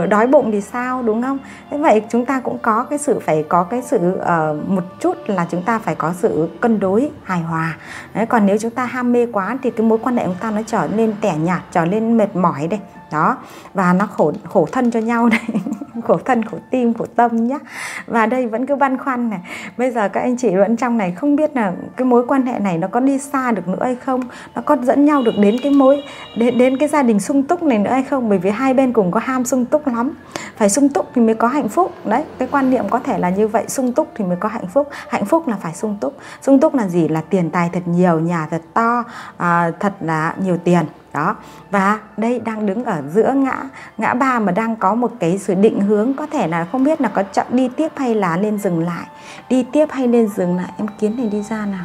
đói bụng thì sao, đúng không? Thế vậy chúng ta cũng có cái sự, phải có cái sự một chút là chúng ta phải có sự cân đối hài hòa. Đấy, còn nếu chúng ta ham mê quá thì cái mối quan hệ của chúng ta nó trở nên tẻ nhạt, trở nên mệt mỏi đây. Đó, và nó khổ thân cho nhau đây. Khổ thân, khổ tim, khổ tâm nhá. Và đây vẫn cứ băn khoăn này. Bây giờ các anh chị vẫn trong này không biết là cái mối quan hệ này nó có đi xa được nữa hay không, nó có dẫn nhau được đến cái đến cái gia đình sung túc này nữa hay không. Bởi vì hai bên cùng có ham sung túc lắm. Phải sung túc thì mới có hạnh phúc. Đấy, cái quan niệm có thể là như vậy, sung túc thì mới có hạnh phúc. Hạnh phúc là phải sung túc. Sung túc là gì? Là tiền tài thật nhiều, nhà thật to, thật là nhiều tiền. Đó, và đây đang đứng ở giữa ngã ba mà đang có một cái sự định hướng, có thể là không biết là có chọn đi tiếp hay là lên dừng lại. Đi tiếp hay lên dừng lại, em Kiến này đi ra nào.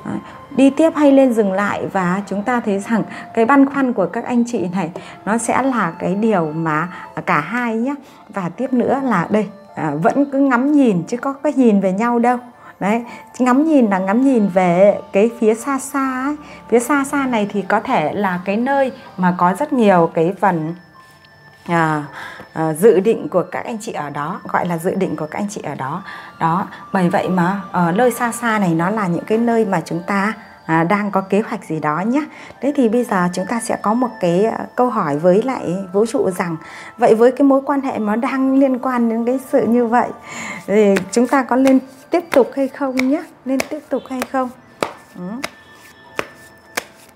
Đấy, đi tiếp hay lên dừng lại. Và chúng ta thấy rằng cái băn khoăn của các anh chị này nó sẽ là cái điều mà cả hai nhé. Và tiếp nữa là đây, vẫn cứ ngắm nhìn chứ có cái nhìn về nhau đâu. Đấy, ngắm nhìn là ngắm nhìn về cái phía xa xa ấy. Phía xa xa này thì có thể là cái nơi mà có rất nhiều cái phần dự định của các anh chị ở đó, gọi là dự định của các anh chị ở đó. Đó, bởi vậy mà nơi xa xa này nó là những cái nơi mà chúng ta đang có kế hoạch gì đó nhé. Thế thì bây giờ chúng ta sẽ có một cái câu hỏi với lại vũ trụ rằng vậy với cái mối quan hệ mà đang liên quan đến cái sự như vậy thì chúng ta có nên tiếp tục hay không nhé, nên tiếp tục hay không.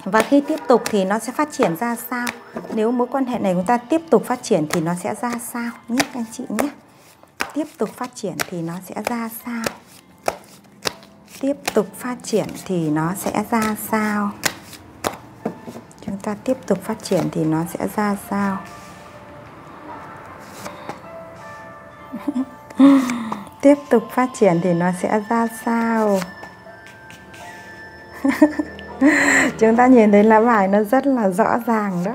Và khi tiếp tục thì nó sẽ phát triển ra sao, nếu mối quan hệ này chúng ta tiếp tục phát triển thì nó sẽ ra sao nhé các anh chị nhé. Tiếp tục phát triển thì nó sẽ ra sao, tiếp tục phát triển thì nó sẽ ra sao, chúng ta tiếp tục phát triển thì nó sẽ ra sao. Tiếp tục phát triển thì nó sẽ ra sao. Chúng ta nhìn thấy lá bài nó rất là rõ ràng đó.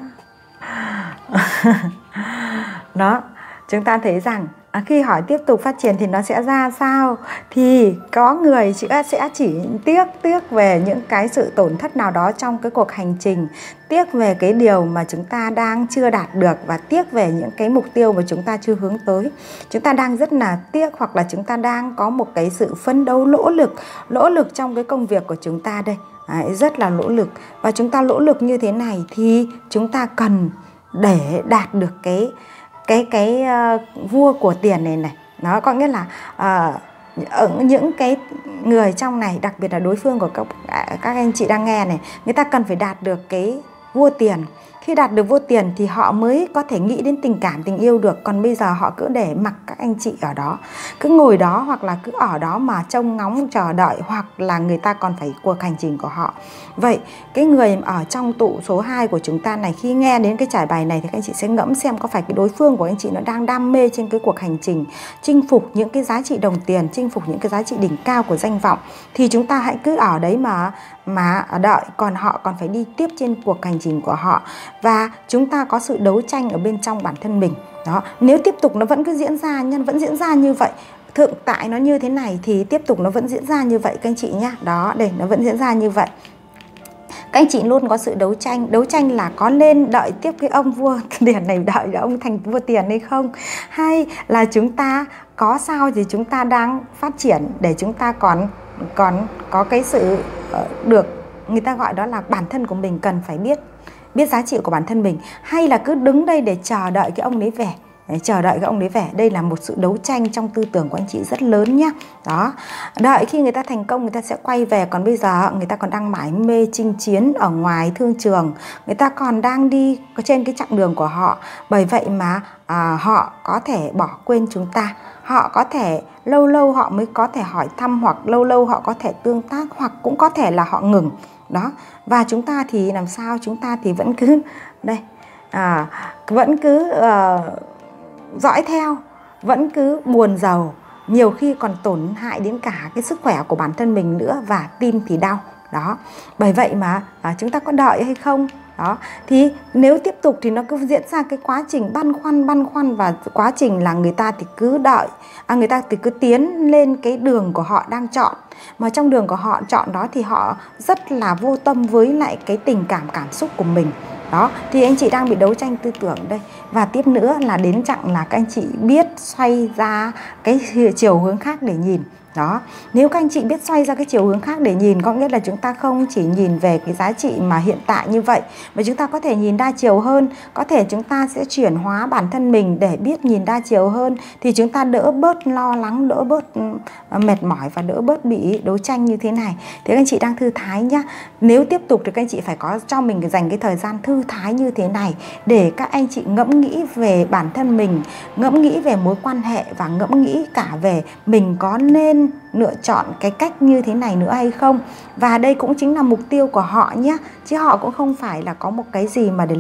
Đó, chúng ta thấy rằng khi hỏi tiếp tục phát triển thì nó sẽ ra sao, thì có người sẽ chỉ tiếc về những cái sự tổn thất nào đó trong cái cuộc hành trình, tiếc về cái điều mà chúng ta đang chưa đạt được, và tiếc về những cái mục tiêu mà chúng ta chưa hướng tới. Chúng ta đang rất là tiếc, hoặc là chúng ta đang có một cái sự phấn đấu nỗ lực trong cái công việc của chúng ta đây. Đấy, rất là nỗ lực. Và chúng ta nỗ lực như thế này thì chúng ta cần để đạt được cái vua của tiền này. Nó có nghĩa là ở những cái người trong này, đặc biệt là đối phương của các anh chị đang nghe này, người ta cần phải đạt được cái vua tiền. Khi đạt được vua tiền thì họ mới có thể nghĩ đến tình cảm, tình yêu được. Còn bây giờ họ cứ để mặc các anh chị ở đó, cứ ngồi đó hoặc là cứ ở đó mà trông ngóng chờ đợi, hoặc là người ta còn phải cuộc hành trình của họ. Vậy cái người ở trong tụ số 2 của chúng ta này, khi nghe đến cái trải bài này thì các anh chị sẽ ngẫm xem có phải cái đối phương của anh chị nó đang đam mê trên cái cuộc hành trình chinh phục những cái giá trị đồng tiền, chinh phục những cái giá trị đỉnh cao của danh vọng, thì chúng ta hãy cứ ở đấy mà đợi. Còn họ còn phải đi tiếp trên cuộc hành trình của họ, và chúng ta có sự đấu tranh ở bên trong bản thân mình đó. Nếu tiếp tục nó vẫn cứ diễn ra, nhân vẫn diễn ra như vậy, thượng tại nó như thế này thì tiếp tục nó vẫn diễn ra như vậy các anh chị nhá. Đó, đây nó vẫn diễn ra như vậy. Các anh chị luôn có sự đấu tranh. Đấu tranh là có nên đợi tiếp cái ông vua tiền này, đợi ông thành vua tiền hay không, hay là chúng ta có sao thì chúng ta đang phát triển để chúng ta còn có cái sự được, người ta gọi đó là bản thân của mình cần phải biết giá trị của bản thân mình, hay là cứ đứng đây để chờ đợi cái ông đấy về, chờ đợi cái ông đấy về. Đây là một sự đấu tranh trong tư tưởng của anh chị rất lớn nhá. Đó, đợi khi người ta thành công người ta sẽ quay về, còn bây giờ người ta còn đang mải mê chinh chiến ở ngoài thương trường, người ta còn đang đi trên cái chặng đường của họ. Bởi vậy mà họ có thể bỏ quên chúng ta, họ có thể lâu lâu họ mới có thể hỏi thăm, hoặc lâu lâu họ có thể tương tác, hoặc cũng có thể là họ ngừng. Đó, và chúng ta thì làm sao? Chúng ta thì vẫn cứ đây, vẫn cứ dõi theo, vẫn cứ buồn giàu, nhiều khi còn tổn hại đến cả cái sức khỏe của bản thân mình nữa, và tim thì đau. Đó, bởi vậy mà chúng ta có đợi hay không? Đó, thì nếu tiếp tục thì nó cứ diễn ra cái quá trình băn khoăn, và quá trình là người ta thì cứ đợi, người ta thì cứ tiến lên cái đường của họ đang chọn. Mà trong đường của họ chọn đó thì họ rất là vô tâm với lại cái tình cảm xúc của mình. Đó, thì anh chị đang bị đấu tranh tư tưởng đây. Và tiếp nữa là đến chặng là các anh chị biết xoay ra cái chiều hướng khác để nhìn. Đó, nếu các anh chị biết xoay ra cái chiều hướng khác để nhìn, có nghĩa là chúng ta không chỉ nhìn về cái giá trị mà hiện tại như vậy, mà chúng ta có thể nhìn đa chiều hơn. Có thể chúng ta sẽ chuyển hóa bản thân mình để biết nhìn đa chiều hơn, thì chúng ta đỡ bớt lo lắng, đỡ bớt mệt mỏi, và đỡ bớt bị đấu tranh như thế này. Thế các anh chị đang thư thái nhá. Nếu tiếp tục thì các anh chị phải có cho mình dành cái thời gian thư thái như thế này, để các anh chị ngẫm nghĩ về bản thân mình, ngẫm nghĩ về mối quan hệ, và ngẫm nghĩ cả về mình có nên lựa chọn cái cách như thế này nữa hay không. Và đây cũng chính là mục tiêu của họ nhé, chứ họ cũng không phải là có một cái gì mà để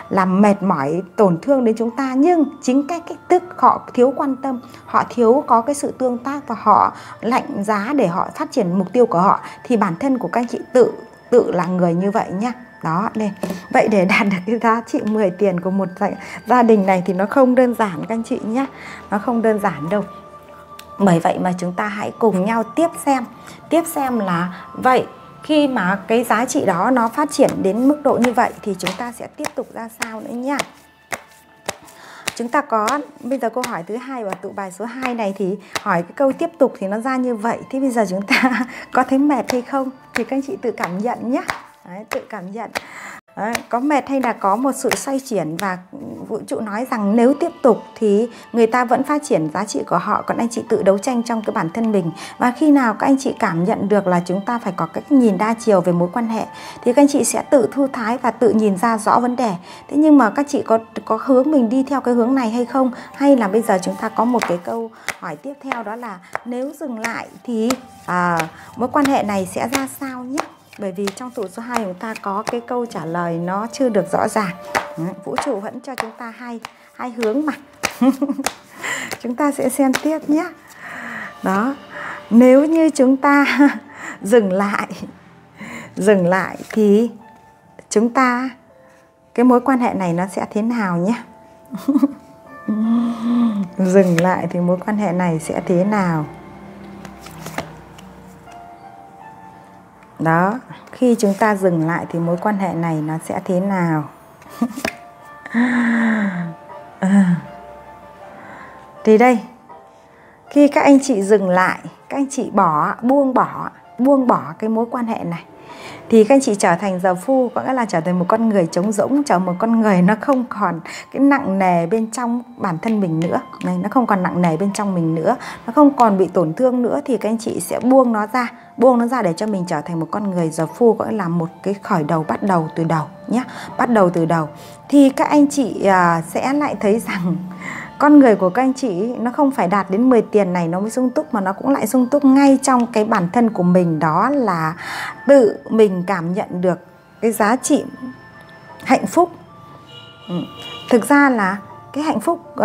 làm mệt mỏi, tổn thương đến chúng ta. Nhưng chính cái cách thức họ thiếu quan tâm, họ thiếu có cái sự tương tác, và họ lạnh giá để họ phát triển mục tiêu của họ, thì bản thân của các anh chị tự là người như vậy nhá. Đó, đây. Vậy để đạt được cái giá trị 10 tiền của một gia đình này thì nó không đơn giản các anh chị nhé. Nó không đơn giản đâu. Bởi vậy mà chúng ta hãy cùng nhau tiếp xem là vậy khi mà cái giá trị đó nó phát triển đến mức độ như vậy thì chúng ta sẽ tiếp tục ra sao nữa nha. Chúng ta có bây giờ câu hỏi thứ 2 vào tụ bài số 2 này thì hỏi cái câu tiếp tục thì nó ra như vậy. Thế bây giờ chúng ta có thấy mệt hay không thì các anh chị tự cảm nhận nhé. Đấy, tự cảm nhận. Đấy, có mệt hay là có một sự xoay chuyển, và vũ trụ nói rằng nếu tiếp tục thì người ta vẫn phát triển giá trị của họ, còn anh chị tự đấu tranh trong cái bản thân mình. Và khi nào các anh chị cảm nhận được là chúng ta phải có cách nhìn đa chiều về mối quan hệ thì các anh chị sẽ tự thư thái và tự nhìn ra rõ vấn đề. Thế nhưng mà các chị có hướng mình đi theo cái hướng này hay không, hay là bây giờ chúng ta có một cái câu hỏi tiếp theo, đó là nếu dừng lại thì mối quan hệ này sẽ ra sao nhé. Bởi vì trong tụ số 2 chúng ta có cái câu trả lời nó chưa được rõ ràng. Vũ trụ vẫn cho chúng ta hai hướng mà. Chúng ta sẽ xem tiếp nhé. Đó, nếu như chúng ta dừng lại thì chúng ta, cái mối quan hệ này nó sẽ thế nào nhé. Dừng lại thì mối quan hệ này sẽ thế nào. Đó, khi chúng ta dừng lại thì mối quan hệ này nó sẽ thế nào. Thì đây, khi các anh chị dừng lại, các anh chị buông bỏ buông bỏ cái mối quan hệ này thì các anh chị trở thành giờ phu, có nghĩa là trở thành một con người trống rỗng, trở một con người nó không còn cái nặng nề bên trong bản thân mình nữa này, nó không còn nặng nề bên trong mình nữa, nó không còn bị tổn thương nữa, thì các anh chị sẽ buông nó ra để cho mình trở thành một con người giờ phu, có nghĩa là một cái khởi đầu, bắt đầu từ đầu nhé, bắt đầu từ đầu. Thì các anh chị sẽ lại thấy rằng con người của các anh chị nó không phải đạt đến 10 tiền này nó mới sung túc, mà nó cũng lại sung túc ngay trong cái bản thân của mình, đó là tự mình cảm nhận được cái giá trị hạnh phúc. Thực ra là cái hạnh phúc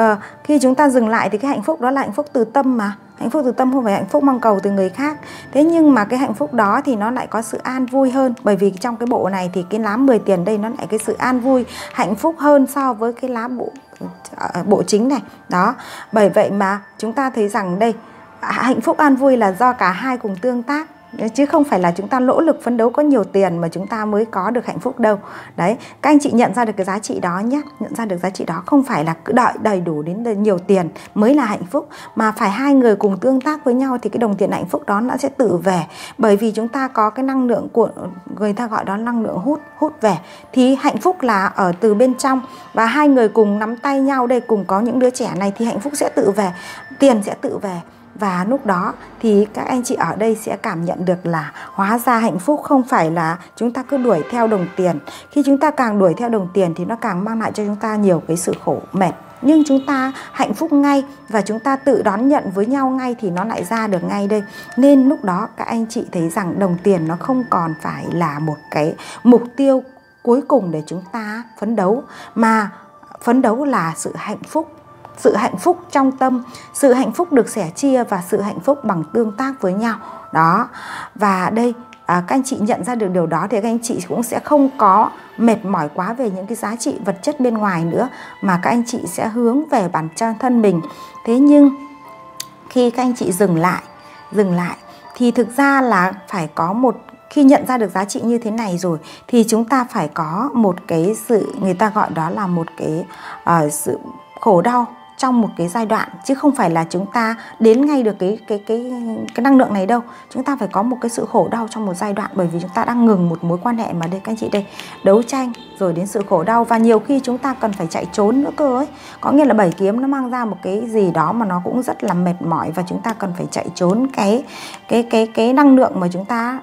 khi chúng ta dừng lại thì cái hạnh phúc đó là hạnh phúc từ tâm mà. Hạnh phúc từ tâm không phải hạnh phúc mong cầu từ người khác. Thế nhưng mà cái hạnh phúc đó thì nó lại có sự an vui hơn. Bởi vì trong cái bộ này thì cái lá 10 tiền đây nó lại cái sự an vui, hạnh phúc hơn so với cái lá bộ chính này. Đó, bởi vậy mà chúng ta thấy rằng đây, hạnh phúc an vui là do cả hai cùng tương tác, chứ không phải là chúng ta nỗ lực phấn đấu có nhiều tiền mà chúng ta mới có được hạnh phúc đâu. Đấy, các anh chị nhận ra được cái giá trị đó nhé. Nhận ra được giá trị đó, không phải là cứ đợi đầy đủ đến nhiều tiền mới là hạnh phúc, mà phải hai người cùng tương tác với nhau thì cái đồng tiền hạnh phúc đó nó sẽ tự về. Bởi vì chúng ta có cái năng lượng của người ta gọi đó năng lượng hút về, thì hạnh phúc là ở từ bên trong, và hai người cùng nắm tay nhau đây, cùng có những đứa trẻ này thì hạnh phúc sẽ tự về, tiền sẽ tự về. Và lúc đó thì các anh chị ở đây sẽ cảm nhận được là hóa ra hạnh phúc không phải là chúng ta cứ đuổi theo đồng tiền. Khi chúng ta càng đuổi theo đồng tiền thì nó càng mang lại cho chúng ta nhiều cái sự khổ mệt. Nhưng chúng ta hạnh phúc ngay và chúng ta tự đón nhận với nhau ngay thì nó lại ra được ngay đây. Nên lúc đó các anh chị thấy rằng đồng tiền nó không còn phải là một cái mục tiêu cuối cùng để chúng ta phấn đấu, mà phấn đấu là sự hạnh phúc. Sự hạnh phúc trong tâm, sự hạnh phúc được sẻ chia và sự hạnh phúc bằng tương tác với nhau. Đó, và đây các anh chị nhận ra được điều đó thì các anh chị cũng sẽ không có mệt mỏi quá về những cái giá trị vật chất bên ngoài nữa, mà các anh chị sẽ hướng về bản thân mình. Thế nhưng khi các anh chị dừng lại thì thực ra là phải có một, khi nhận ra được giá trị như thế này rồi thì chúng ta phải có một cái sự, người ta gọi đó là một cái sự khổ đau trong một cái giai đoạn, chứ không phải là chúng ta đến ngay được cái năng lượng này đâu. Chúng ta phải có một cái sự khổ đau trong một giai đoạn, bởi vì chúng ta đang ngừng một mối quan hệ mà đây các anh chị đây, đấu tranh rồi đến sự khổ đau, và nhiều khi chúng ta cần phải chạy trốn nữa cơ ấy. Có nghĩa là 7 kiếm nó mang ra một cái gì đó mà nó cũng rất là mệt mỏi, và chúng ta cần phải chạy trốn cái năng lượng mà chúng ta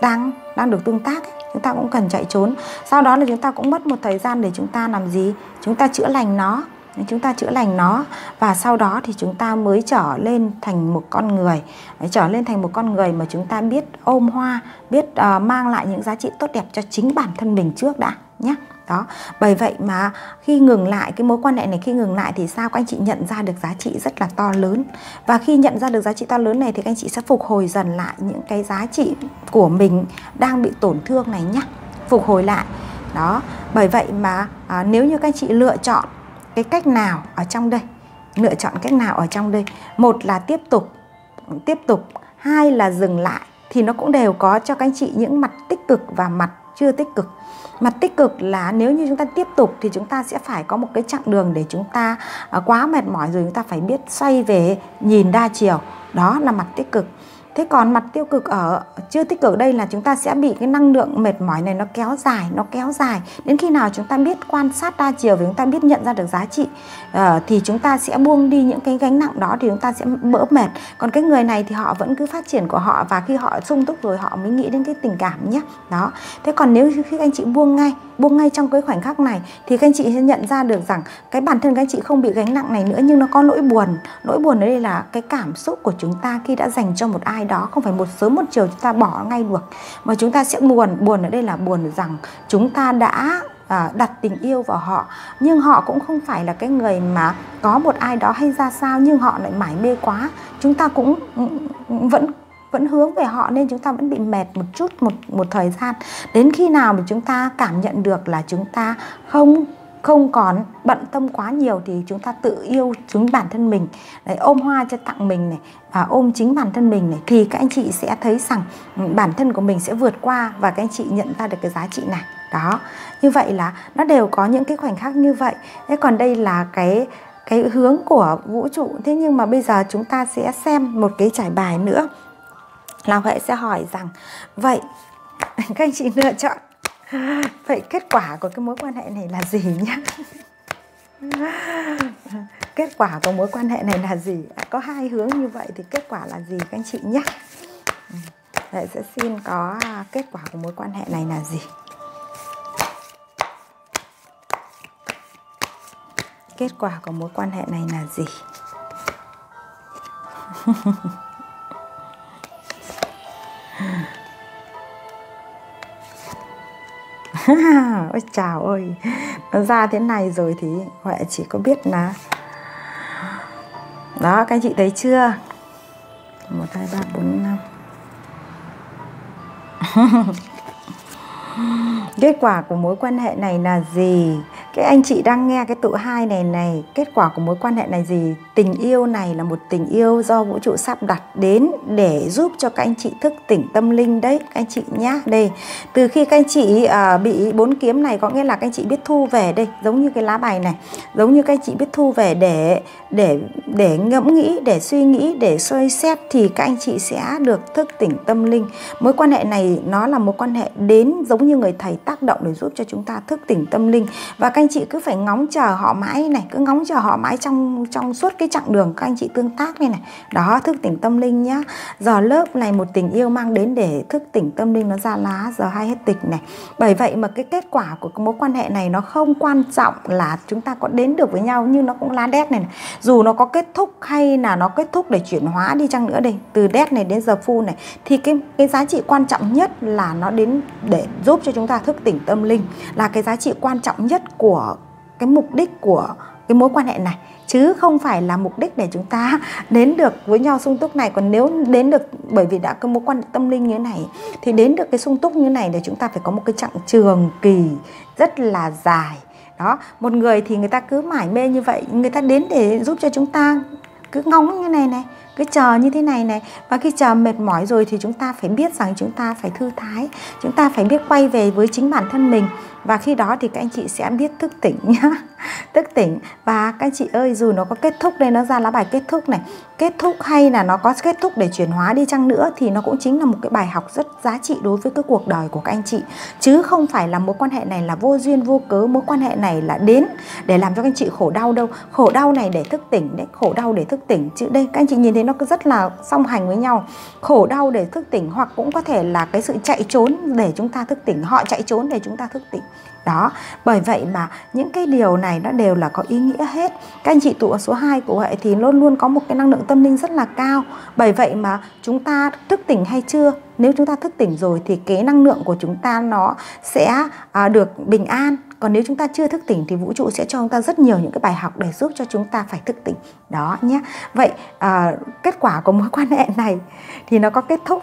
đang được tương tác ấy. Chúng ta cũng cần chạy trốn. Sau đó là chúng ta cũng mất một thời gian để chúng ta làm gì? Chúng ta chữa lành nó. Chúng ta chữa lành nó, và sau đó thì chúng ta mới trở lên thành một con người. Trở lên thành một con người mà chúng ta biết ôm hoa, biết mang lại những giá trị tốt đẹp cho chính bản thân mình trước đã nhé. Đó, bởi vậy mà khi ngừng lại cái mối quan hệ này, khi ngừng lại thì sao? Các anh chị nhận ra được giá trị rất là to lớn. Và khi nhận ra được giá trị to lớn này thì các anh chị sẽ phục hồi dần lại những cái giá trị của mình đang bị tổn thương này nhé. Phục hồi lại. Đó, bởi vậy mà nếu như các anh chị lựa chọn cái cách nào ở trong đây, lựa chọn cách nào ở trong đây, một là tiếp tục, hai là dừng lại, thì nó cũng đều có cho các anh chị những mặt tích cực và mặt chưa tích cực. Mặt tích cực là nếu như chúng ta tiếp tục thì chúng ta sẽ phải có một cái chặng đường để chúng ta quá mệt mỏi rồi, chúng ta phải biết xoay về nhìn đa chiều. Đó là mặt tích cực. Thế còn mặt tiêu cực ở chưa tích cực đây là chúng ta sẽ bị cái năng lượng mệt mỏi này nó kéo dài đến khi nào chúng ta biết quan sát đa chiều và chúng ta biết nhận ra được giá trị thì chúng ta sẽ buông đi những cái gánh nặng đó, thì chúng ta sẽ bỡ mệt. Còn cái người này thì họ vẫn cứ phát triển của họ, và khi họ sung túc rồi họ mới nghĩ đến cái tình cảm nhé. Đó. Thế còn nếu khi anh chị buông ngay trong cái khoảnh khắc này thì các anh chị sẽ nhận ra được rằng cái bản thân các anh chị không bị gánh nặng này nữa, nhưng nó có nỗi buồn. Nỗi buồn ở đây là cái cảm xúc của chúng ta khi đã dành cho một ai đó, không phải một sớm một chiều chúng ta bỏ ngay được, mà chúng ta sẽ buồn ở đây là buồn rằng chúng ta đã đặt tình yêu vào họ, nhưng họ cũng không phải là cái người mà có một ai đó hay ra sao, nhưng họ lại mải mê quá, chúng ta cũng vẫn hướng về họ, nên chúng ta vẫn bị mệt một chút, một thời gian. Đến khi nào mà chúng ta cảm nhận được là chúng ta không còn bận tâm quá nhiều thì chúng ta tự yêu chính bản thân mình. Đấy, ôm hoa cho tặng mình này, ôm chính bản thân mình này, thì các anh chị sẽ thấy rằng bản thân của mình sẽ vượt qua, và các anh chị nhận ra được cái giá trị này. Đó, như vậy là nó đều có những cái khoảnh khắc như vậy. Thế còn đây là cái hướng của vũ trụ. Thế nhưng mà bây giờ chúng ta sẽ xem một cái trải bài nữa. là Huệ sẽ hỏi rằng vậy các anh chị lựa chọn, vậy kết quả của cái mối quan hệ này là gì nhá? Kết quả của mối quan hệ này là gì? Có hai hướng như vậy thì kết quả là gì các anh chị nhé? Huệ sẽ xin có kết quả của mối quan hệ này là gì? Kết quả của mối quan hệ này là gì? Ôi chào ơi, nó ra thế này rồi thì Huệ chỉ có biết là đó, các anh chị thấy chưa? 1, 2, 3, 4, 5. Kết quả của mối quan hệ này là gì? Cái anh chị đang nghe cái tụ 2 này, kết quả của mối quan hệ này gì? Tình yêu này là một tình yêu do vũ trụ sắp đặt đến để giúp cho các anh chị thức tỉnh tâm linh đấy các anh chị nhá. Đây, từ khi các anh chị bị 4 kiếm này, có nghĩa là các anh chị biết thu về đây, giống như cái lá bài này, giống như các anh chị biết thu về để ngẫm nghĩ, để suy nghĩ, để soi xét thì các anh chị sẽ được thức tỉnh tâm linh. Mối quan hệ này nó là mối quan hệ đến giống như người thầy tác động để giúp cho chúng ta thức tỉnh tâm linh. Và các anh chị cứ phải ngóng chờ họ mãi này, cứ ngóng chờ họ mãi trong suốt cái chặng đường các anh chị tương tác này. Đó, thức tỉnh tâm linh nhá. Giờ lớp này một tình yêu mang đến để thức tỉnh tâm linh, nó ra lá giờ 2 hết tịch này. Bởi vậy mà cái kết quả của cái mối quan hệ này nó không quan trọng là chúng ta có đến được với nhau, nhưng nó cũng lá đét này. Dù nó có kết thúc hay là nó kết thúc để chuyển hóa đi chăng nữa đây, từ đét này đến giờ phu này, thì cái giá trị quan trọng nhất là nó đến để giúp cho chúng ta thức tỉnh tâm linh, là cái giá trị quan trọng nhất của cái mục đích của cái mối quan hệ này, chứ không phải là mục đích để chúng ta đến được với nhau sung túc này. Còn nếu đến được, bởi vì đã có mối quan hệ tâm linh như thế này thì đến được cái sung túc như thế này để chúng ta phải có một cái chặng trường kỳ rất là dài. Đó, một người thì người ta cứ mải mê như vậy, người ta đến để giúp cho chúng ta cứ ngóng như này, cứ chờ như thế này. Và khi chờ mệt mỏi rồi thì chúng ta phải biết rằng chúng ta phải thư thái, chúng ta phải biết quay về với chính bản thân mình. Và khi đó thì các anh chị sẽ biết thức tỉnh nhá. Thức tỉnh. Và các anh chị ơi, dù nó có kết thúc đây, nó ra lá bài kết thúc này, kết thúc hay là nó có kết thúc để chuyển hóa đi chăng nữa thì nó cũng chính là một cái bài học rất giá trị đối với cái cuộc đời của các anh chị. Chứ không phải là mối quan hệ này là vô duyên vô cớ, mối quan hệ này là đến để làm cho các anh chị khổ đau đâu. Khổ đau này để thức tỉnh đấy, khổ đau để thức tỉnh. Chứ đây các anh chị nhìn thấy nó rất là song hành với nhau. Khổ đau để thức tỉnh, hoặc cũng có thể là cái sự chạy trốn để chúng ta thức tỉnh, họ chạy trốn để chúng ta thức tỉnh. Đó, bởi vậy mà những cái điều này nó đều là có ý nghĩa hết. Các anh chị tụ ở số 2 của Huệ thì luôn luôn có một cái năng lượng tâm linh rất là cao. Bởi vậy mà chúng ta thức tỉnh hay chưa, nếu chúng ta thức tỉnh rồi thì cái năng lượng của chúng ta nó sẽ được bình an. Còn nếu chúng ta chưa thức tỉnh thì vũ trụ sẽ cho chúng ta rất nhiều những cái bài học để giúp cho chúng ta phải thức tỉnh. Đó nhé. Vậy kết quả của mối quan hệ này thì nó có kết thúc.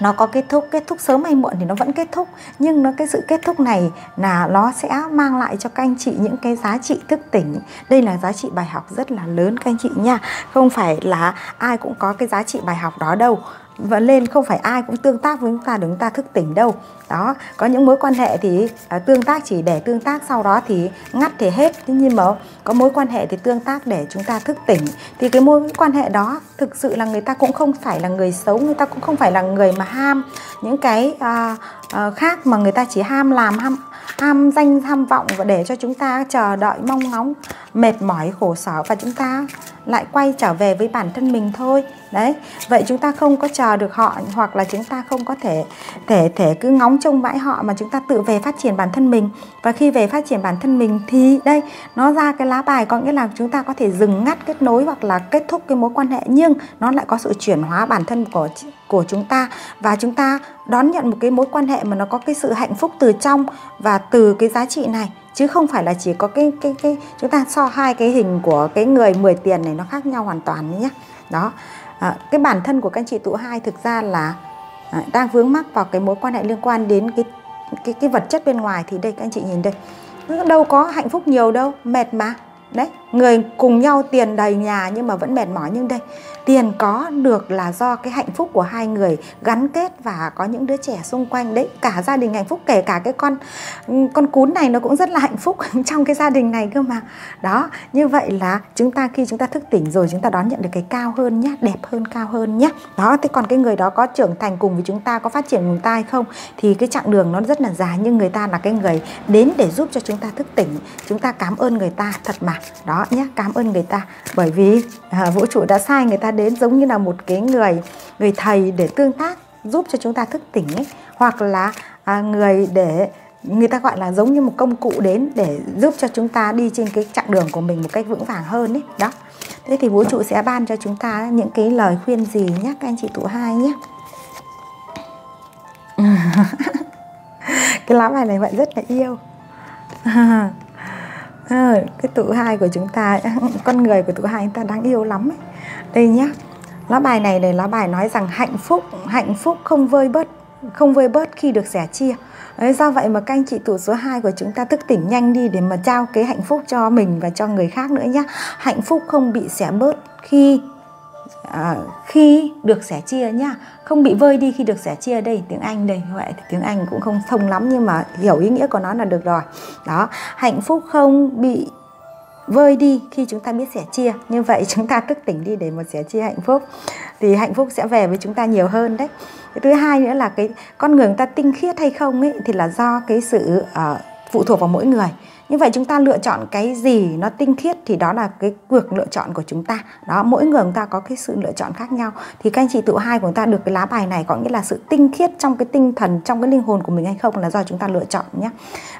Nó có kết thúc sớm hay muộn thì nó vẫn kết thúc. Nhưng cái sự kết thúc này là nó sẽ mang lại cho các anh chị những cái giá trị thức tỉnh. Đây là giá trị bài học rất là lớn các anh chị nha. Không phải là ai cũng có cái giá trị bài học đó đâu. Và lên không phải ai cũng tương tác với chúng ta để chúng ta thức tỉnh đâu. Đó, có những mối quan hệ thì tương tác chỉ để tương tác, sau đó thì ngắt thì hết. Nhưng mà có mối quan hệ thì tương tác để chúng ta thức tỉnh. Thì cái mối quan hệ đó thực sự là người ta cũng không phải là người xấu, người ta cũng không phải là người mà ham những cái khác, mà người ta chỉ ham làm, ham danh, ham vọng, và để cho chúng ta chờ đợi, mong ngóng, mệt mỏi, khổ sở, và chúng ta lại quay trở về với bản thân mình thôi. Đấy, vậy chúng ta không có chờ được họ, hoặc là chúng ta không có thể cứ ngóng trông mãi họ, mà chúng ta tự về phát triển bản thân mình. Và khi về phát triển bản thân mình thì đây, nó ra cái lá bài, có nghĩa là chúng ta có thể dừng ngắt kết nối hoặc là kết thúc cái mối quan hệ, nhưng nó lại có sự chuyển hóa bản thân của chúng ta, và chúng ta đón nhận một cái mối quan hệ mà nó có cái sự hạnh phúc từ trong và từ cái giá trị này. Chứ không phải là chỉ có cái chúng ta so hai cái hình của cái người 10 tiền này nó khác nhau hoàn toàn nhé. Đó, cái bản thân của các anh chị tụ 2 thực ra là đang vướng mắc vào cái mối quan hệ liên quan đến cái vật chất bên ngoài. Thì đây các anh chị nhìn đây, đâu có hạnh phúc nhiều đâu, mệt mà. Đấy, người cùng nhau tiền đầy nhà nhưng mà vẫn mệt mỏi. Nhưng đây, tiền có được là do cái hạnh phúc của hai người gắn kết và có những đứa trẻ xung quanh. Đấy, cả gia đình hạnh phúc, kể cả cái con cún này nó cũng rất là hạnh phúc trong cái gia đình này cơ mà. Đó, như vậy là khi chúng ta thức tỉnh rồi, chúng ta đón nhận được cái cao hơn nhé, đẹp hơn, cao hơn nhé. Đó, thế còn cái người đó có trưởng thành cùng với chúng ta, có phát triển cùng chúng ta hay không thì cái chặng đường nó rất là dài, nhưng người ta là cái người đến để giúp cho chúng ta thức tỉnh. Chúng ta cảm ơn người ta thật mà. Đó nhé, cảm ơn người ta, bởi vì vũ trụ đã sai người ta đến giống như là một cái người thầy để tương tác giúp cho chúng ta thức tỉnh ấy, hoặc là người ta gọi là giống như một công cụ đến để giúp cho chúng ta đi trên cái chặng đường của mình một cách vững vàng hơn ấy. Đó, thế thì vũ trụ sẽ ban cho chúng ta những cái lời khuyên gì nhé các anh chị tụ hai nhé. Cái lá bài này bạn rất là yêu. Cái tụ hai của chúng ta, con người của tụ hai chúng ta đáng yêu lắm ấy. Đây nhá, lá bài này là lá bài nói rằng hạnh phúc không vơi bớt khi được sẻ chia. Đấy, do vậy mà các anh chị tụ số 2 của chúng ta thức tỉnh nhanh đi để mà trao cái hạnh phúc cho mình và cho người khác nữa nhá. Hạnh phúc không bị xẻ bớt khi được sẻ chia nhá, không bị vơi đi khi được sẻ chia. Đây tiếng Anh đây, vậy thì tiếng Anh cũng không thông lắm nhưng mà hiểu ý nghĩa của nó là được rồi. Đó, hạnh phúc không bị vơi đi khi chúng ta biết sẻ chia. Như vậy chúng ta thức tỉnh đi để mà sẻ chia hạnh phúc thì hạnh phúc sẽ về với chúng ta nhiều hơn đấy. Cái thứ hai nữa là cái con người ta tinh khiết hay không ấy thì là do cái sự phụ thuộc vào mỗi người. Như vậy chúng ta lựa chọn cái gì nó tinh khiết thì đó là cái việc lựa chọn của chúng ta. Đó, mỗi người chúng ta có cái sự lựa chọn khác nhau. Thì các anh chị tụ hai của chúng ta được cái lá bài này có nghĩa là sự tinh khiết trong cái tinh thần, trong cái linh hồn của mình hay không là do chúng ta lựa chọn nhé.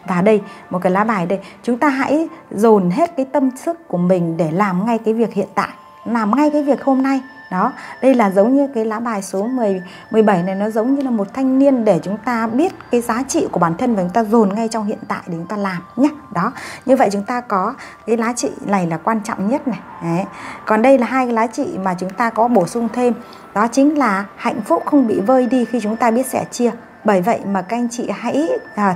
Và đây, một cái lá bài đây, chúng ta hãy dồn hết cái tâm sức của mình để làm ngay cái việc hiện tại, làm ngay cái việc hôm nay. Đó, đây là giống như cái lá bài số 17 này, nó giống như là một thanh niên để chúng ta biết cái giá trị của bản thân và chúng ta dồn ngay trong hiện tại để chúng ta làm nhé. Đó, như vậy chúng ta có cái lá trị này là quan trọng nhất này. Đấy. Còn đây là hai cái lá trị mà chúng ta có bổ sung thêm, đó chính là hạnh phúc không bị vơi đi khi chúng ta biết sẻ chia. Bởi vậy mà các anh chị hãy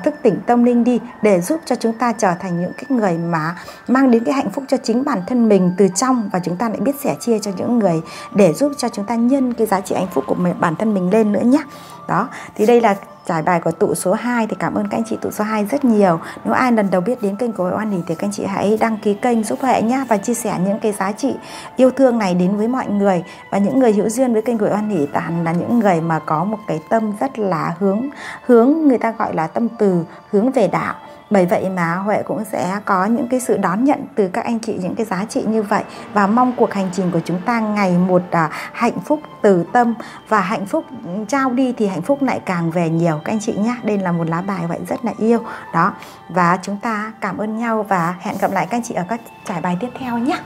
thức tỉnh tâm linh đi để giúp cho chúng ta trở thành những cái người mà mang đến cái hạnh phúc cho chính bản thân mình từ trong, và chúng ta lại biết sẻ chia cho những người để giúp cho chúng ta nhân cái giá trị hạnh phúc của bản thân mình lên nữa nhé. Đó, thì đây là giải bài của tụ số 2. Thì cảm ơn các anh chị tụ số 2 rất nhiều. Nếu ai lần đầu biết đến kênh của Huệ Oan Hỷ thì các anh chị hãy đăng ký kênh giúp Huệ nhé, và chia sẻ những cái giá trị yêu thương này đến với mọi người. Và những người hữu duyên với kênh của Huệ Oan Hỷ toàn là những người mà có một cái tâm rất là hướng người ta gọi là tâm từ, hướng về đạo. Bởi vậy mà Huệ cũng sẽ có những cái sự đón nhận từ các anh chị những cái giá trị như vậy, và mong cuộc hành trình của chúng ta ngày một hạnh phúc từ tâm, và hạnh phúc trao đi thì hạnh phúc lại càng về nhiều các anh chị nhé. Đây là một lá bài Huệ rất là yêu. Đó, và chúng ta cảm ơn nhau và hẹn gặp lại các anh chị ở các giải bài tiếp theo nhé.